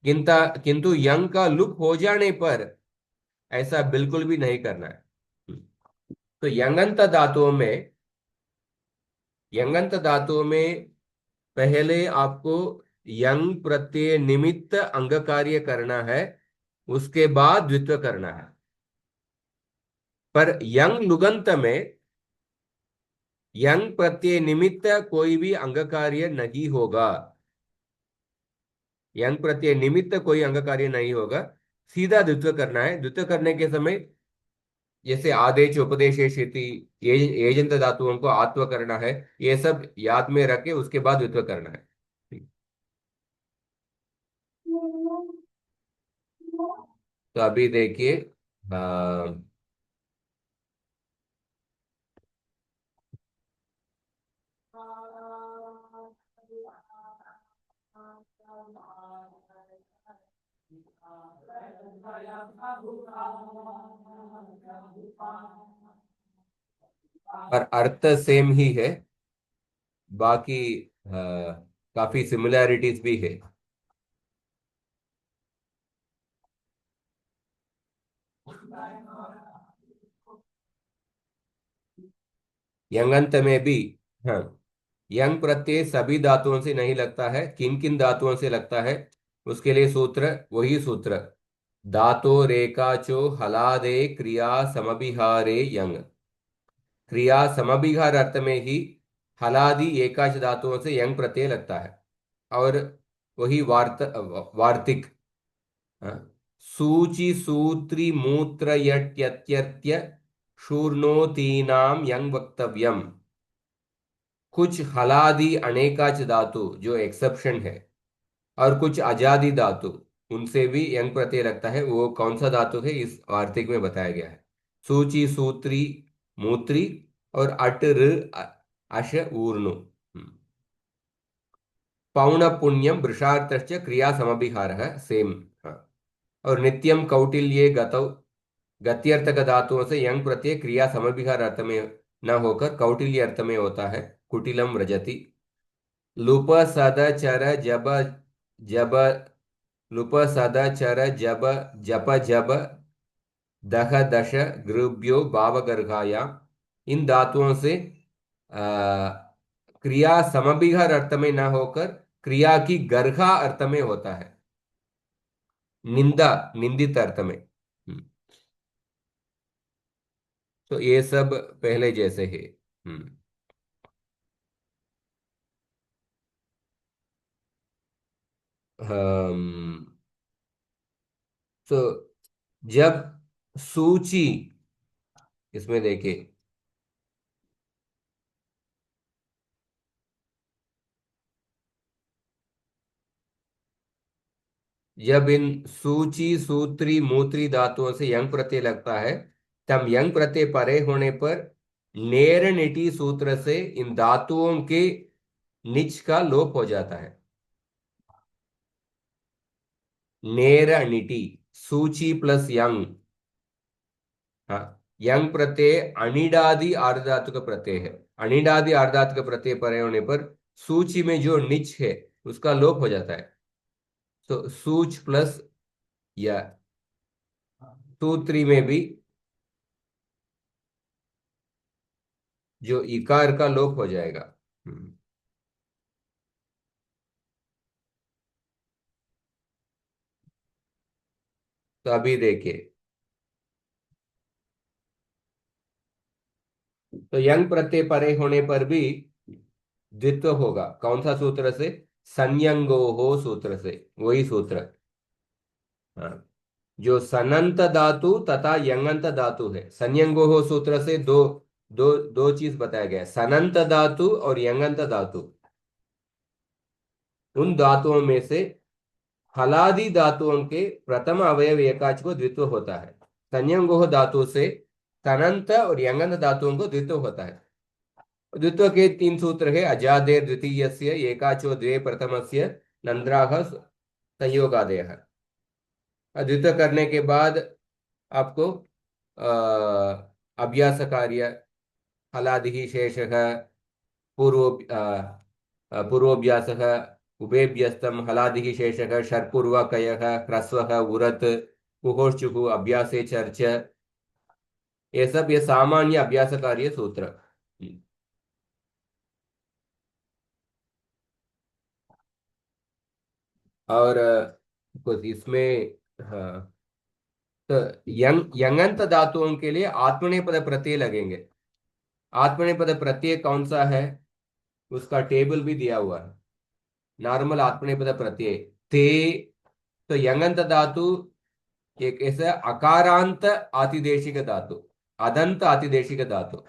किंतु किंतु यंग का लुप हो जाने पर ऐसा बिल्कुल भी नहीं करना है। तो यंगंत धातुओं में पहले आपको यंग प्रत्यय निमित्त अंग कार्य करना है, उसके बाद द्वित्व करना है। पर यंग लुगंत में यंग प्रत्यय निमित्त कोई भी अंग कार्य नहीं होगा। यंग प्रत्यय निमित्त कोई अंग कार्य नहीं होगा, सीधा द्वित्व करना है। द्वित्व करने के समय जैसे आदेश उपदेशेश इति, एजंत धातुओं को आत्व करना है, ये सब याद में रखे उसके बाद द्वित्व करना है। तो अभी देखिए, पर अर्थ सेम ही है, बाकी काफी सिमिलैरिटीज भी है। यंगंत में भी, हाँ, यंग प्रत्यय सभी धातुओं से नहीं लगता है, किन किन धातुओं से लगता है उसके लिए सूत्र वही सूत्र, धातो रेखाचो हलादे क्रिया समभिहारे यंग। क्रिया समभिहार अर्थ में ही हलादि एकाच धातुओं से यंग प्रत्यय लगता है। और वही वार्तिक, हाँ, सूचि सूत्री मूत्र यत्यर्त्य शूर्णोतीनाम यंग वक्तव्यम। कुछ हलादि अनेकाच धातु जो एक्सेप्शन है और कुछ अजादि धातु उनसे भी यंग प्रत्यय लगता है। वो कौन सा धातु है इस वार्तिक में बताया गया है। सूची सूत्री मूत्री और अट ऋ अश ऊर्णु। पौन पुण्यम वृषार्थश्च क्रिया समभिहारः सेम। हाँ। और नित्यम कौटिल्ये गतौ, गत्यर्थक धातुओं से यंग प्रत्यय क्रिया समभिहार अर्थ में न होकर कौटिल्य अर्थ में होता है, कुटिलम व्रजति। लुप सद चर जब जब लुप सद चर जब जप जब दह दश गृभ्यो भावगर्भाया, इन धातुओं से क्रिया समभिहर अर्थ में न होकर क्रिया की गर्हा अर्थ में होता है, निंदा निंदित अर्थ में। तो ये सब पहले जैसे है। हम्म तो जब सूची, इसमें देखिए, जब इन सूची सूत्री मूत्री धातुओं से यंग प्रत्यय लगता है तब यंग प्रत्यय परे होने पर नेर निटी सूत्र से इन धातुओं के निच का लोप हो जाता है। नेर निटी, सूची प्लस यंग। हाँ, यंग प्रत्यय अनिडादि आर्धातुक प्रत्यय है। अनिडादि आर्धातुक प्रत्यय परे होने पर सूची में जो निच है उसका लोप हो जाता है। तो सूच प्लस या, सूत्री में भी जो इकार का लोप हो जाएगा। तो अभी देखिए, तो यंग प्रत्यय परे होने पर भी द्वित्व होगा। कौन सा सूत्र से? संयंगो हो सूत्र से, वही सूत्र। हाँ, जो सनंत धातु तथा यंगंत धातु है, संयंगो हो सूत्र से दो दो दो चीज बताया गया है, सनंत धातु और यंगंत धातु। उन धातुओं में से हलादि धातुओं के प्रथम अवयव एकाच को द्वित्व होता है। संयंगोह धातु से तनंत और यंगंत धातुओं को द्वित्व होता है। द्वित्व के तीन सूत्र है। अजादेर द्वितीयस्य एकाचो द्वे प्रथमस्य नंद्राह संयोगादयः। द्वित्व करने के बाद आपको अभ्यास कार्य हलादिः शेषः पूर्व पूर्वोऽभ्यासः उभयभ्यस्तम हलादिः शेषः षट्पूर्वकयः ह्रस्वः उरत् कुहोश्चुः अभ्यासे चर्च, ये सब ये सामान्य अभ्यास कार्य सूत्र। और कुछ इसमें हाँ, तो यंगंत धातुओं के लिए आत्मनेपद प्रत्यय लगेंगे। आत्मनेपद प्रत्यय कौन सा है उसका टेबल भी दिया हुआ है। नॉर्मल आत्मनेपद प्रत्यय ते, तो यंगंत धातु एक ऐसा अकारांत आतिदेशिक धातु, अदंत आतिदेशिक धातु।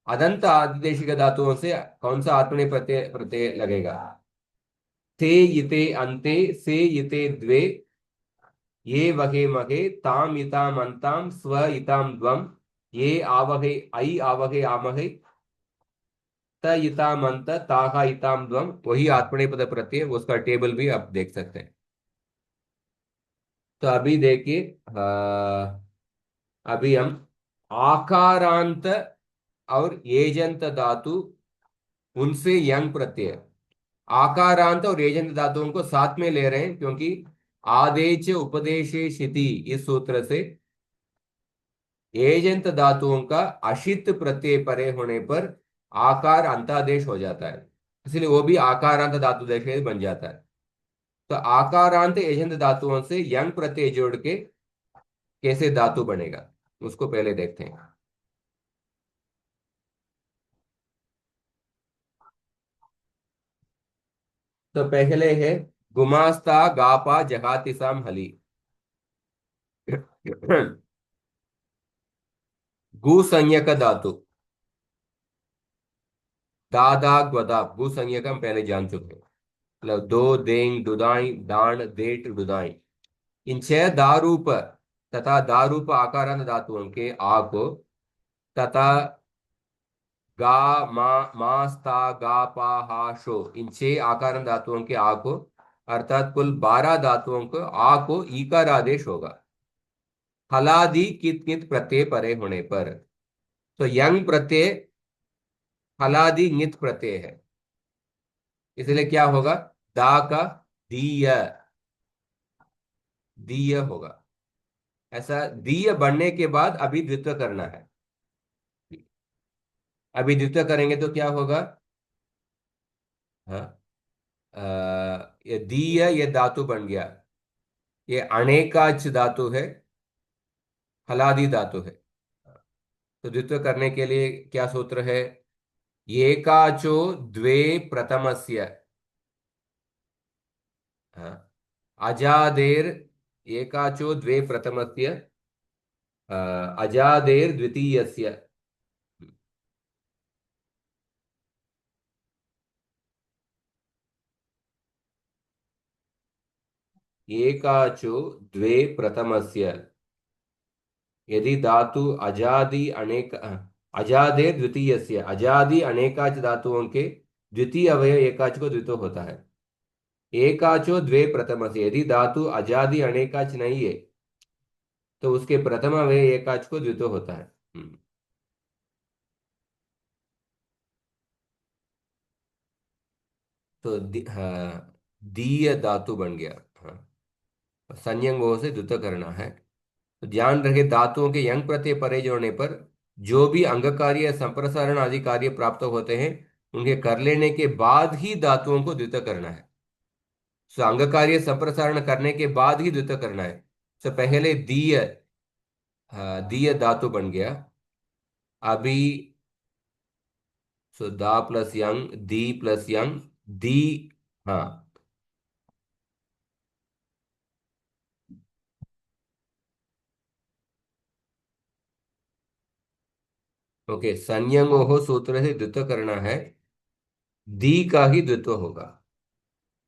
अदंत आतिदेशिक धातुओं से कौन सा आत्मनेपद प्रत्यय प्रत्यय लगेगा? ते इते अन्ते से इते द्वे ये वहे महे ताम इताम अंताम स्व इताम द्वम ये आवहे ऐ आवहे आमहे त इताम अंत ताहा इताम द्वम, वही आत्मनेपद प्रत्यय, उसका टेबल भी आप देख सकते हैं। तो अभी देखिए, अभी हम आकारांत और एजंत धातु उनसे यंग प्रत्यय, आकारांत और एजंत धातुओं को साथ में ले रहे हैं क्योंकि आदेश उपदेशे शिति इस सूत्र से एजंत धातुओं का अशित प्रत्यय परे होने पर आकार अंतादेश हो जाता है, इसलिए वो भी आकारांत धातु देश बन जाता है। तो आकारांत एजंत धातुओं से यंग प्रत्यय जोड़ के कैसे धातु बनेगा उसको पहले देखते हैं। तो पहले है गुमास्ता गापा जहातिसाम हली। गु संज्ञक धातु दादा ग्वदा, भू संज्ञक हम पहले जान चुके हैं, मतलब दो देंग दुदाई दान देट दुदाई। इन छह दारूप तथा दारूप आकारांत धातुओं के आ को तथा गा मा मास्ता गा पा हा शो, इन छह आकारांत धातुओं के आ को अर्थात कुल 12 धातुओं को आ को ईकार आदेश होगा हलादि कित कित प्रत्यय परे होने पर। तो यंग प्रत्यय हलादि नित प्रत्यय है, इसलिए क्या होगा? दा का दीय, दीय होगा। ऐसा दीय बढ़ने के बाद अभी द्वित्व करना है। अभी द्वित्व करेंगे तो क्या होगा? हाँ, ये दीय ये धातु बन गया, ये अनेकाच धातु है, हलादि धातु है। तो द्वित्व करने के लिए क्या सूत्र है? एकाचो द्वे प्रथमस्य, हाँ, अजादेर एकाचो द्वे प्रथमस्य अजादेर द्वितीयस्य। एकाचो द्वे प्रथमस्य, यदि धातु अजादि अनेक अजादे द्वितीयस्य, अजादि अनेकाच धातुओं के द्वितीय अवयव एकाच को द्वित्व होता है। एकाचो द्वे प्रथमस्य, यदि धातु अजादि अनेकाच नहीं है तो उसके प्रथम अवयव एकाच को द्वित्व होता है। तो हाँ, दीय धातु बन गया। हाँ, संयंग वो से द्वित्व करना है। तो ध्यान रहे धातुओं के यंग प्रत्यय परे जोड़ने पर जो भी अंग कार्य संप्रसारण आदि कार्य प्राप्त होते हैं उनके कर लेने के बाद ही धातुओं को द्वित्व करना है। सो अंग कार्य संप्रसारण करने के बाद ही द्वित्व करना है। सो पहले दीय, दीय धातु बन गया। अभी सो दा प्लस यंग दी प्लस यंग दी, हाँ, ओके, संयंग हो सूत्र से द्वित्व करना है, दी का ही द्वित्व होगा।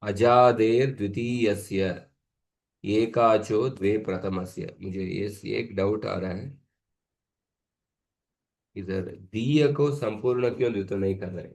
अजादेर द्वितीयस्य एकाचो द्वे प्रथमस्य। मुझे ये एक डाउट आ रहा है, इधर दीय को संपूर्ण क्यों द्वितीय नहीं कर रहे?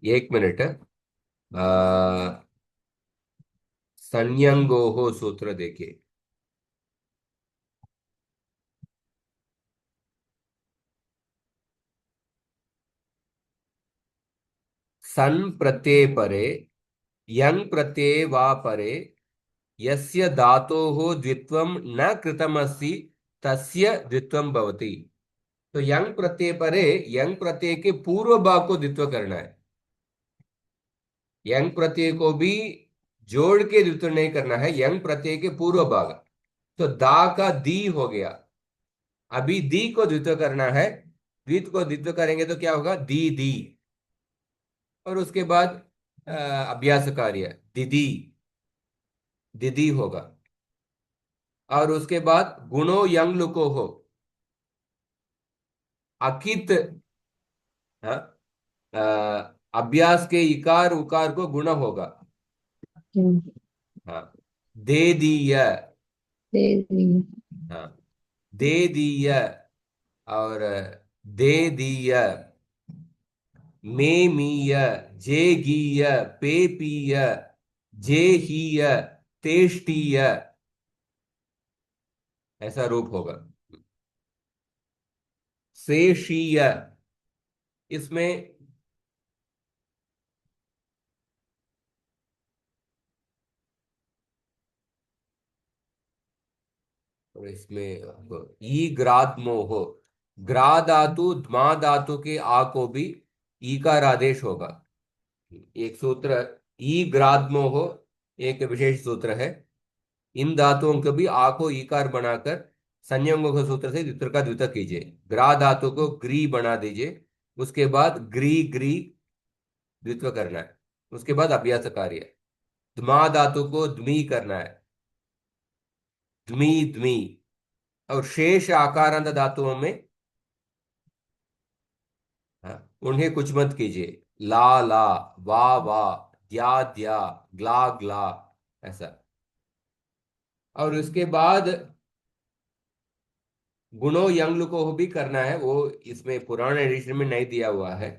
एक मिनट। संयंगोहो सूत्र देखिए। सन प्रत्यय परे यंग प्रत्यय वा परे यस्य धातोः द्वित्वं न कृतमस्ति तस्य द्वित्वं भवति। तो यंग प्रत्यय परे यंग प्रत्यय के पूर्व भाग को द्वित्व करना है। यंग प्रत्यय को भी जोड़ के द्वित्व नहीं करना है, यंग प्रत्यय के पूर्व भाग। तो दा का दी हो गया, अभी दी को द्वित्व करना है। द्वित्व को द्वित्व करेंगे तो क्या होगा? दी दी। और उसके बाद अभ्यास कार्य दीदी दीदी होगा। और उसके बाद गुणो यंग लुको हो अकित। हाँ, अभ्यास के इकार उकार को गुण होगा। हम्म, हाँ, दे दीय। दे दी। हाँ, दे दीय और दे दीय, मे मीय, जे गीय, पे पीय, जे हीय, तेष्टीय, ऐसा रूप होगा। शेषीय, इसमें और इसमें ई ग्राद्मो हो, ग्रा धातु ध्मा धातु के आ को भी ईकार आदेश होगा। एक सूत्र ई ग्राद्मो हो, एक विशेष सूत्र है। इन धातुओं को भी आ को ईकार बनाकर संयंगों के सूत्र से द्वित्र का द्वितक कीजिए। ग्रा धातु को ग्री बना दीजिए, उसके बाद ग्री ग्री द्वित्व करना है। उसके बाद अभ्यास कार्य ध्मा धातु को द्मी करना है, द्मी द्मी। और शेष आकारांत धातुओं में, हाँ, उन्हें कुछ मत कीजिए। ला ला, वा वा, द्या द्या, ग्ला ग्ला, ऐसा। और उसके बाद गुणो यंग को भी करना है, वो इसमें पुराने एडिशन में नहीं दिया हुआ है।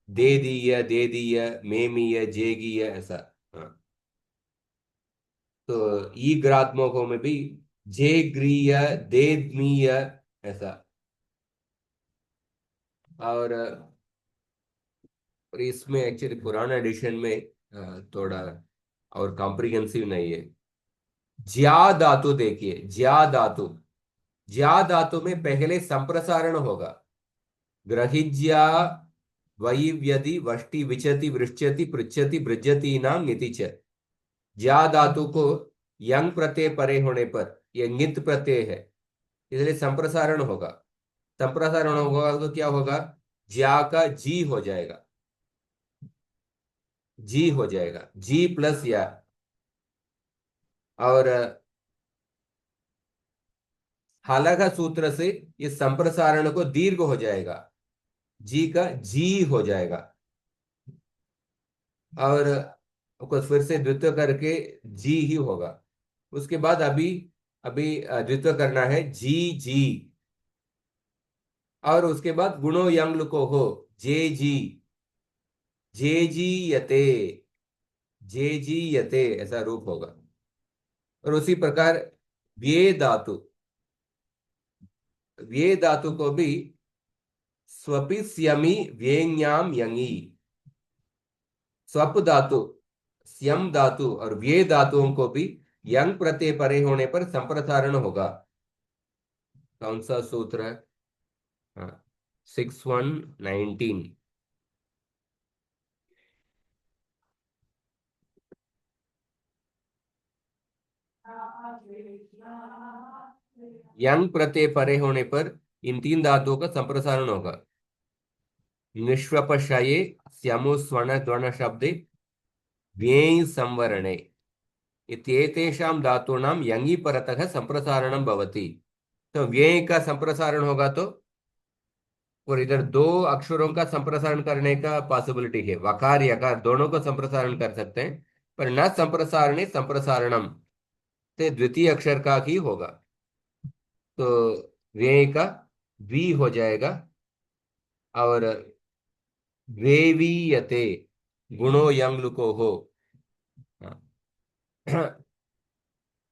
दे दी है, मेमीय, जेगीय, ऐसा। हाँ, तो ई ग्रात्मकों में भी जे ग्रीय, देदमीय, ऐसा। और इसमें एक्चुअली पुराना एडिशन में थोड़ा और कॉम्प्रिहेंसिव नहीं है। ज्या धातु देखिए, ज्या धातु, ज्या धातु में पहले संप्रसारण होगा। ग्रहिज्या वैव्यदि वष्टि विचति वृश्चति पृच्छति बृजति नाम नीति च। ज्या धातु को यंग प्रत्यय परे होने पर यह नित प्रत्यय है, इसलिए संप्रसारण होगा। संप्रसारण होगा तो क्या होगा? ज्या का जी हो जाएगा, जी हो जाएगा, जी प्लस या। और हालाका सूत्र से इस संप्रसारण को दीर्घ हो जाएगा, जी का जी हो जाएगा। और उसको फिर से द्वितीय करके जी ही होगा। उसके बाद अभी अभी द्वितीय करना है जी जी। और उसके बाद गुणो यंग को हो जे जी, जे जी यते, जे जी यते, ऐसा रूप होगा। और उसी प्रकार व्ये धातु, व्ये धातु को भी स्वपिस्यमि व्येन्याम यंगी। स्वप धातु, स्यम धातु और व्ये धातुओं को भी यंग प्रत्यय परे होने पर संप्रसारण होगा। कौन सा सूत्र है? हाँ, 6119। यंग प्रत्यय परे होने पर इन तीन धातुओं का संप्रसारण होगा। निष्वपशये स्यमु स्वर्ण द्वर्ण शब्दे व्येय संवरणे इत्येतेषां धातूनां यंगी परतः संप्रसारणं भवति। तो व्येय का संप्रसारण होगा तो, और इधर दो अक्षरों का संप्रसारण करने का पॉसिबिलिटी है, वकार यकार दोनों को संप्रसारण कर सकते हैं, पर न संप्रसारणे संप्रसारणम से द्वितीय अक्षर का ही होगा। तो व्यय का वी हो जाएगा, और वेवीयते गुणो यंग लुको हो, हाँ,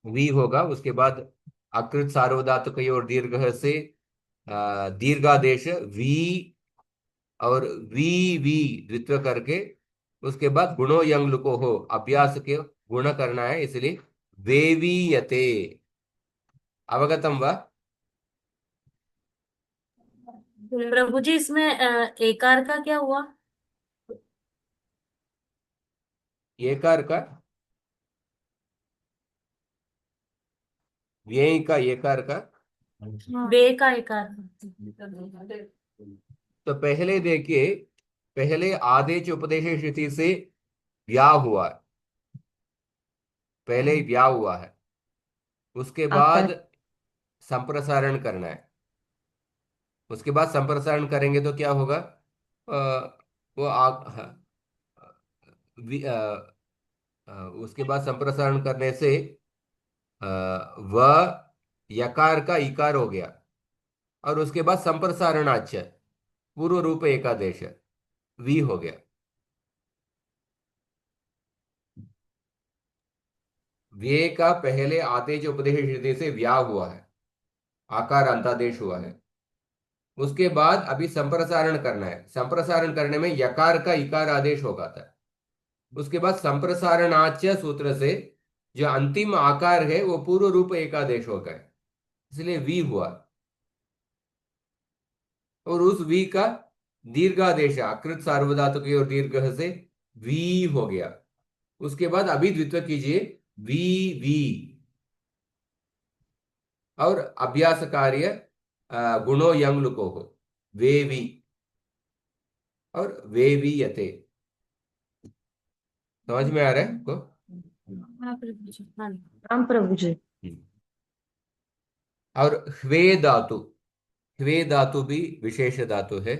वी होगा। उसके बाद अकृत सार्वधातुक और दीर्घ से दीर्घादेश वी और वी वी द्वित्व करके, उसके बाद गुणो यंग लुको हो, अभ्यास के गुण करना है, इसलिए वेवीयते। अवगतम वा? प्रभु जी इसमें एकार का क्या हुआ? एकार का, व्यय का एकार का। बे का एकार। तो पहले देखिए, पहले आदेश उपदेश स्थिति से व्या हुआ है, पहले व्या हुआ है, उसके बाद आकार। संप्रसारण करना है। उसके बाद संप्रसारण करेंगे तो क्या होगा? वो हाँ, उसके बाद संप्रसारण करने से वह यकार का इकार हो गया, और उसके बाद संप्रसारणाच्य पूर्व रूप एकादेश वी हो गया। व्यय का पहले आदेश उपदेश हृदय से व्या हुआ है, आकार अंतादेश हुआ है। उसके बाद अभी संप्रसारण करना है, संप्रसारण करने में यकार का इकार आदेश होगा था। उसके बाद संप्रसारणाच्य सूत्र से जो अंतिम आकार है वो पूर्व रूप एकादेश हो गए, इसलिए वी हुआ। और उस वी का दीर्घादेश अकृत सार्वधातुक और दीर्घ से वी हो गया। उसके बाद अभी द्वित्व कीजिए, वी वी, और अभ्यास कार्य गुणो यंग लुको हो, वे वी और वे वी यते। समझ में आ रहा है को? हाँ प्रभु जी, हाँ। राम प्रभु जी। और ह्वे धातु, ह्वे धातु भी विशेष धातु है।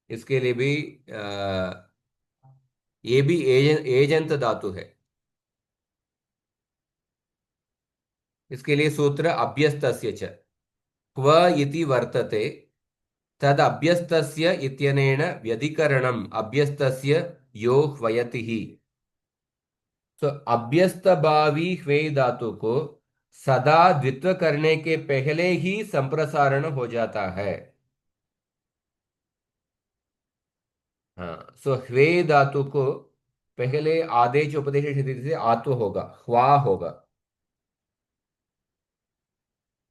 इसके लिए भी ये भी एजंत धातु है। इसके लिए सूत्र अभ्यस्तस्य च क्व इति वर्तते, तद अभ्यस्तस्य इत्यनेन व्यधिकरणम अभ्यस्तस्य यो ह्वयति ही। तो अभ्यस्त भावी ह्वे धातु को सदा द्वित्व करने के पहले ही संप्रसारण हो जाता है। हाँ, सो ह्वे धातु को पहले आदेश उपदेश स्थिति से आत्व होगा, ह्वा होगा,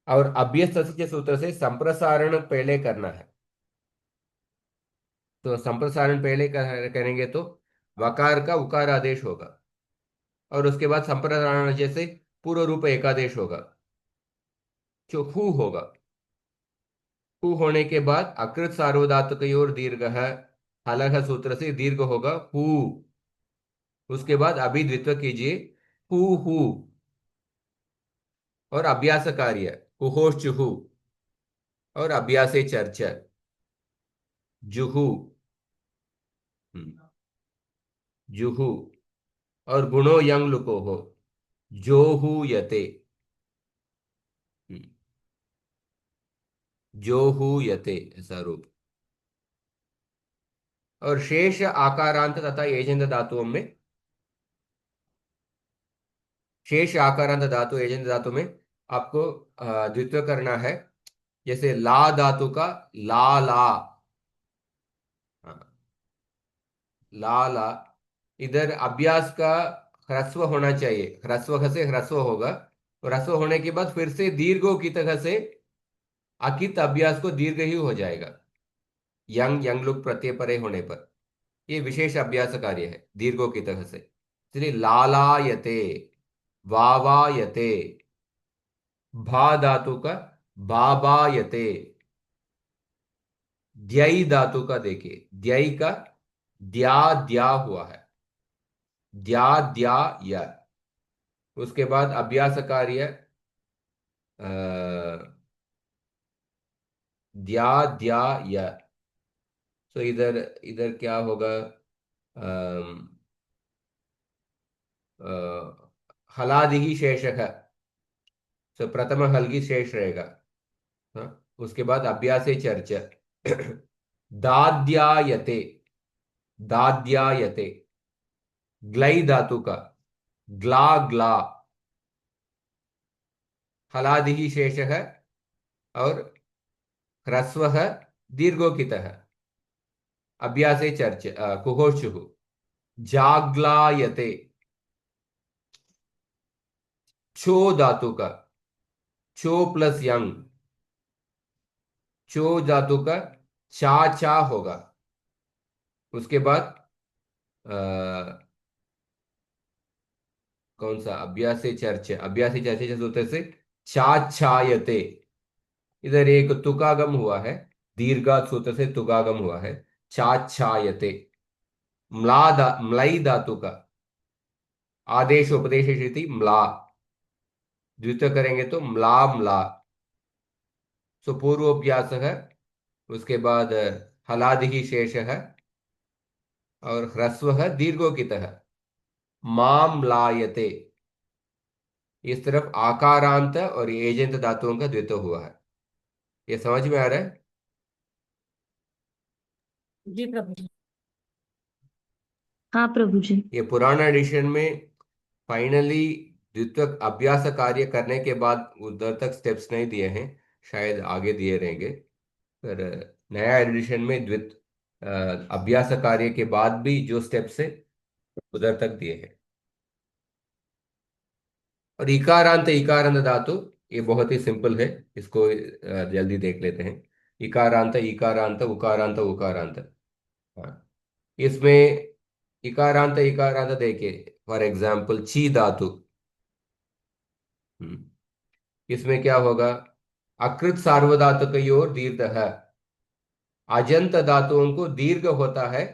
और अभ्यस्त के सूत्र से संप्रसारण पहले करना है। तो संप्रसारण पहले करेंगे तो वकार का उकार आदेश होगा, और उसके बाद संप्रसारण जैसे पूर्व रूप एकादेश होगा, जो हु होगा। हु होने के बाद अकृत सार्वधातुक और दीर्घ है, हलह सूत्र से दीर्घ होगा हु। उसके बाद अभी द्वित्व कीजिए, हु और अभ्यास कार्य हुहोश्चुहु, और अभ्यासे चर्चा जुहु, हम्म, जुहु, और गुणो यंग लुको हो, जोहु यते, हम्म, जोहु यते, ऐसा रूप। और शेष आकारांत तथा एजेंट धातुओं में, शेष आकारांत धातु एजेंट धातु में आपको द्वित्व करना है। जैसे ला धातु का ला ला, हाँ, ला ला, इधर अभ्यास का ह्रस्व होना चाहिए, ह्रस्व से ह्रस्व होगा, और ह्रस्व होने के बाद फिर से दीर्घो की तरह से अकित अभ्यास को दीर्घ ही हो जाएगा, यंग यंग लोग प्रत्यय परे होने पर। ये विशेष अभ्यास कार्य है दीर्घों की तरह से, इसलिए लालायते वावायते। भा धातु का बाबायते। द्यई धातु का देखिए, द्यई का द्या द्या हुआ है, द्या द्या य। उसके बाद अभ्यास कार्य द्या द्या य। तो इधर इधर क्या होगा? अम, हलादि शेष है। तो प्रथम हल्गी शेष रहेगा। हाँ? उसके बाद अभ्यासे चर्च दाद्यायते, दाद्यायते। ग्लै धातु का ग्ला ग्ला, हलादि शेष है और ह्रस्व है, दीर्घोकित है। अभ्यासे चर्च कुहोषु जाग्लायते। क्षो धातु का क्षो प्लस यंग, क्षो धातु का चा चा होगा। उसके बाद कौन सा? अभ्यासे चर्च, अभ्यासे चर्चे सूत्र से छाछायते। इधर एक तुकागम हुआ है, दीर्घा सूत्र से तुकागम हुआ है, छाछायते। म्लाई धातु का आदेश उपदेश स्थिति म्ला, द्वितीय करेंगे तो म्ला म्ला। सो पूर्वोभ्यास है। उसके बाद हलादि ही शेष है और ह्रस्व है, दीर्घोकित है। माम लायते। इस तरफ आकारांत और एजेंट धातुओं का द्वित्व हुआ है। ये समझ में आ रहा है? जी प्रभु जी। हाँ प्रभु जी। ये पुराना एडिशन में फाइनली द्वित्व अभ्यास कार्य करने के बाद उधर तक स्टेप्स नहीं दिए हैं, शायद आगे दिए रहेंगे। पर नया एडिशन में अभ्यास कार्य के बाद भी जो स्टेप्स है उधर तक दिए हैं। और इकारांत इकारांत धातु ये बहुत ही सिंपल है, इसको जल्दी देख लेते हैं। इकारांत इकारांत उकारांत उकारांत। हाँ, इसमें इकारांत इकारांत देखिए, फॉर एग्जाम्पल ची धातु। हम्म, इसमें क्या होगा? अकृत सार्वधातुकयोर दीर्घ है। अजंत धातुओं को दीर्घ होता है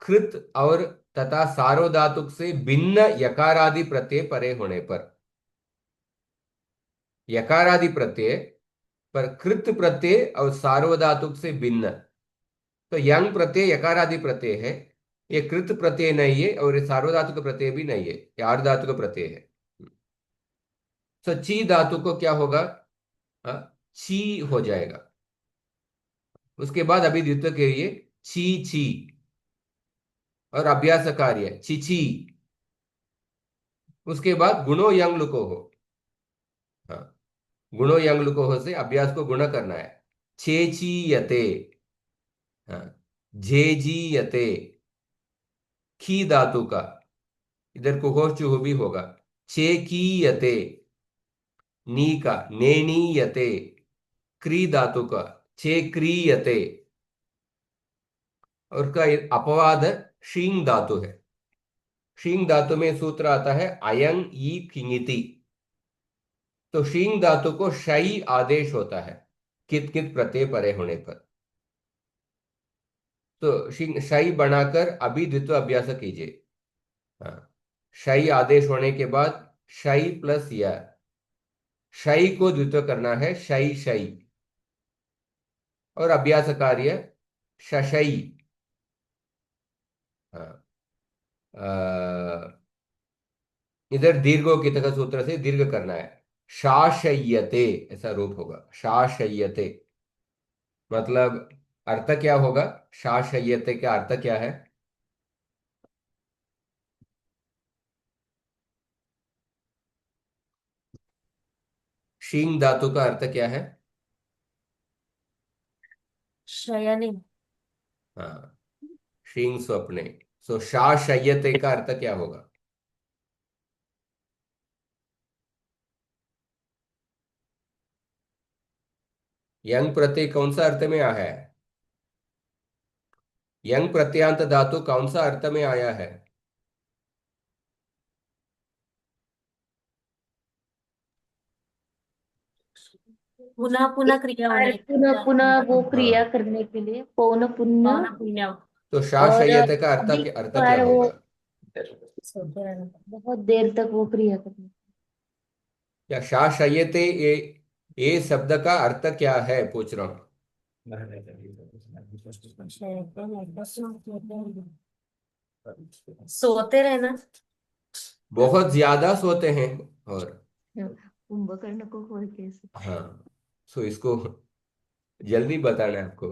कृत और तथा सार्वधातुक से भिन्न यकारादि प्रत्यय परे होने पर। यकारादि प्रत्यय पर कृत प्रत्यय और सार्वधातुक से भिन्न। तो यंग प्रत्यय यकारादि प्रत्यय है, ये कृत प्रत्यय नहीं है और ये सार्वधातुक प्रत्यय भी नहीं है, ये आर्धातुक प्रत्यय है। तो ची धातु को क्या होगा? ची हो जाएगा। उसके बाद अभी द्वितीय के लिए ची ची और अभ्यास कार्य चिची। उसके बाद गुणो यंग लुको हो। हाँ, गुणो यंग लुको हो से अभ्यास को गुण करना है। छे ची यते। हाँ, जे जी यते। खी धातु का इधर को हो चुह भी होगा, छे की यते। नी का नेनी यते। क्री धातु का छे क्रियते। और का अपवाद शींग धातु है। शींग धातु में सूत्र आता है अयंग ई किंगिति। तो शींग धातु को शई आदेश होता है कित कित प्रत्यय परे होने पर। तो शींग शई बनाकर अभी द्वित्व अभ्यास कीजिए। हाँ, शई आदेश होने के बाद शई प्लस या, शई को द्वित्व करना है शई शई। और अभ्यास कार्य शशई। हाँ, इधर दीर्घो की तरह सूत्र से दीर्घ करना है। शाशयते ऐसा रूप होगा, शाशयते। मतलब अर्थ क्या होगा? शाशयते का अर्थ क्या है? शींग धातु का अर्थ क्या है? शयनी। हाँ, शींग स्वप्ने। सो शाशयते का अर्थ क्या होगा? यंग प्रत्यय कौन सा अर्थ में आया है? यंग प्रत्यांत धातु कौन सा अर्थ में आया है? पुनः पुनः क्रिया बार होने पुनः पुनः वो क्रिया हाँ, करने के लिए पौन पुण्य। पौन पुण्य तो और शाशयते का अधिक अर्थ क्या बार वो होगा? सोते रहना। बहुत देर तक वो क्रिया करने। या शाशयते, ये शब्द का अर्थ क्या है पूछ रहा हूँ। सोते रहना। बहुत ज्यादा सोते हैं। और कुंभकर्ण को कोई कैसे। हाँ, सो इसको जल्दी बताना है आपको।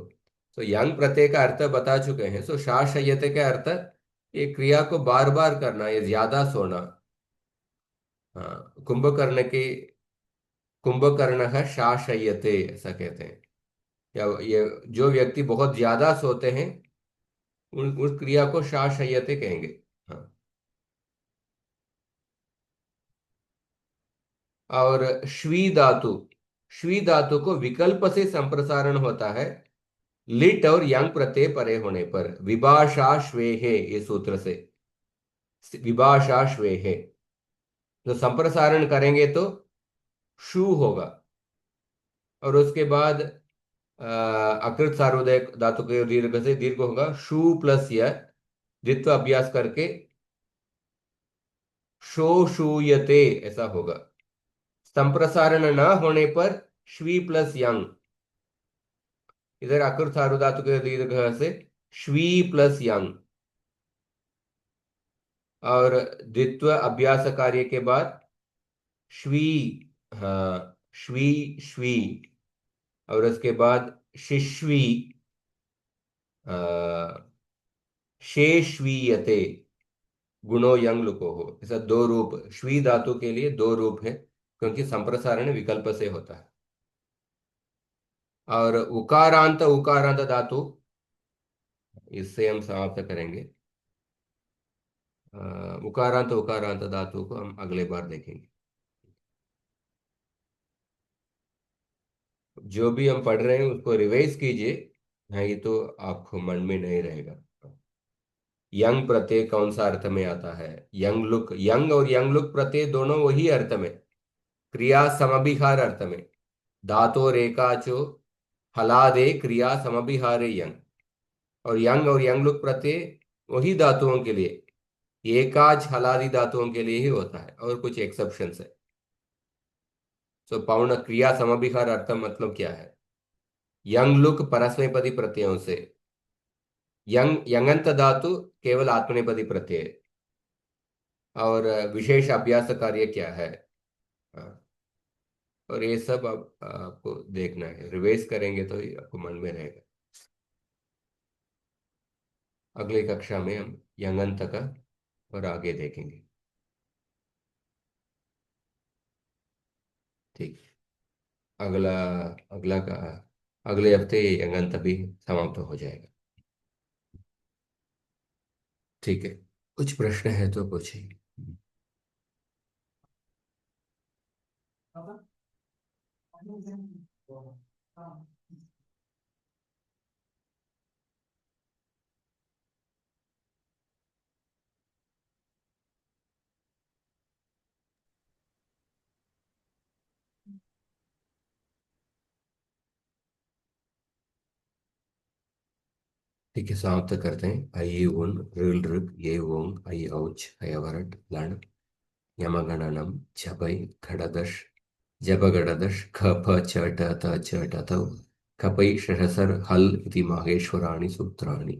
तो यंग प्रत्यय का अर्थ बता चुके हैं। सो शाशयते का अर्थ ये क्रिया को बार बार करना, ये ज्यादा सोना। हाँ, कुंभकर्ण शाशयते ऐसा कहते हैं। या ये जो व्यक्ति बहुत ज्यादा सोते हैं उस क्रिया को शाशयते कहेंगे। हाँ। और श्वी धातु को विकल्प से संप्रसारण होता है लिट और यंग प्रत्यय परे होने पर। विभाषा श्वेहे, ये सूत्र से विभाषा श्वेहे तो संप्रसारण करेंगे तो शू होगा। और उसके बाद अकृत सार्वधातुक धातु के दीर्घ से दीर्घ होगा शू प्लस य, द्वित्व अभ्यास करके शोषूयते ऐसा होगा। संप्रसारण न होने पर श्वी प्लस यंग, इधर अकृत सार्वधातु के दीर्घ से श्वी प्लस यंग। और द्वित्व अभ्यास कार्य के बाद श्वी, हाँ श्वी श्वी। और उसके बाद शिश्वी, शेष्वीयते, गुणो यंग लुको हो। ऐसा दो रूप श्वी धातु के लिए, दो रूप है क्योंकि संप्रसारण विकल्प से होता है। और उकारांत उकारांत धातु, इससे हम समाप्त करेंगे। उकारांत उकारांत धातु को हम अगले बार देखेंगे। जो भी हम पढ़ रहे हैं उसको रिवाइज कीजिए। हाँ, ये तो आपको मन में नहीं रहेगा। यंग प्रत्यय कौन सा अर्थ में आता है? यंग लुक, यंग और यंग लुक प्रत्यय दोनों वही अर्थ में, क्रिया समभिहार अर्थ में। धातो रेकाचो हलादे क्रिया समभिहारे यंग। और यंग लुक प्रत्यय वही धातुओं के लिए, एकाच हलादि धातुओं के लिए ही होता है, और कुछ एक्सेप्शन है। तो पौन क्रिया समभिहार अर्थ मतलब क्या है? यंग लुक परस्मैपदी प्रत्ययों से, यंगंत धातु केवल आत्मनेपदी प्रत्यय है। और विशेष अभ्यास कार्य क्या है? हाँ, और ये सब अब आपको देखना है, रिवाइज करेंगे तो ये आपको मन में रहेगा। अगली कक्षा में हम यंगंत का और आगे देखेंगे। ठीक। अगला अगला का अगले हफ्ते ये यंगंत भी समाप्त हो जाएगा। ठीक है, कुछ प्रश्न है तो पूछिए। ठीक है, समाप्त करते हैं। आई उन ऋल ऋग ये ओंग आई औच अयवरट लण यमगणनम झपै खड़दश जपगड़दश ख फ छ ट त छ ट थ खपै शशसर हल इति माहेश्वराणि सूत्राणि।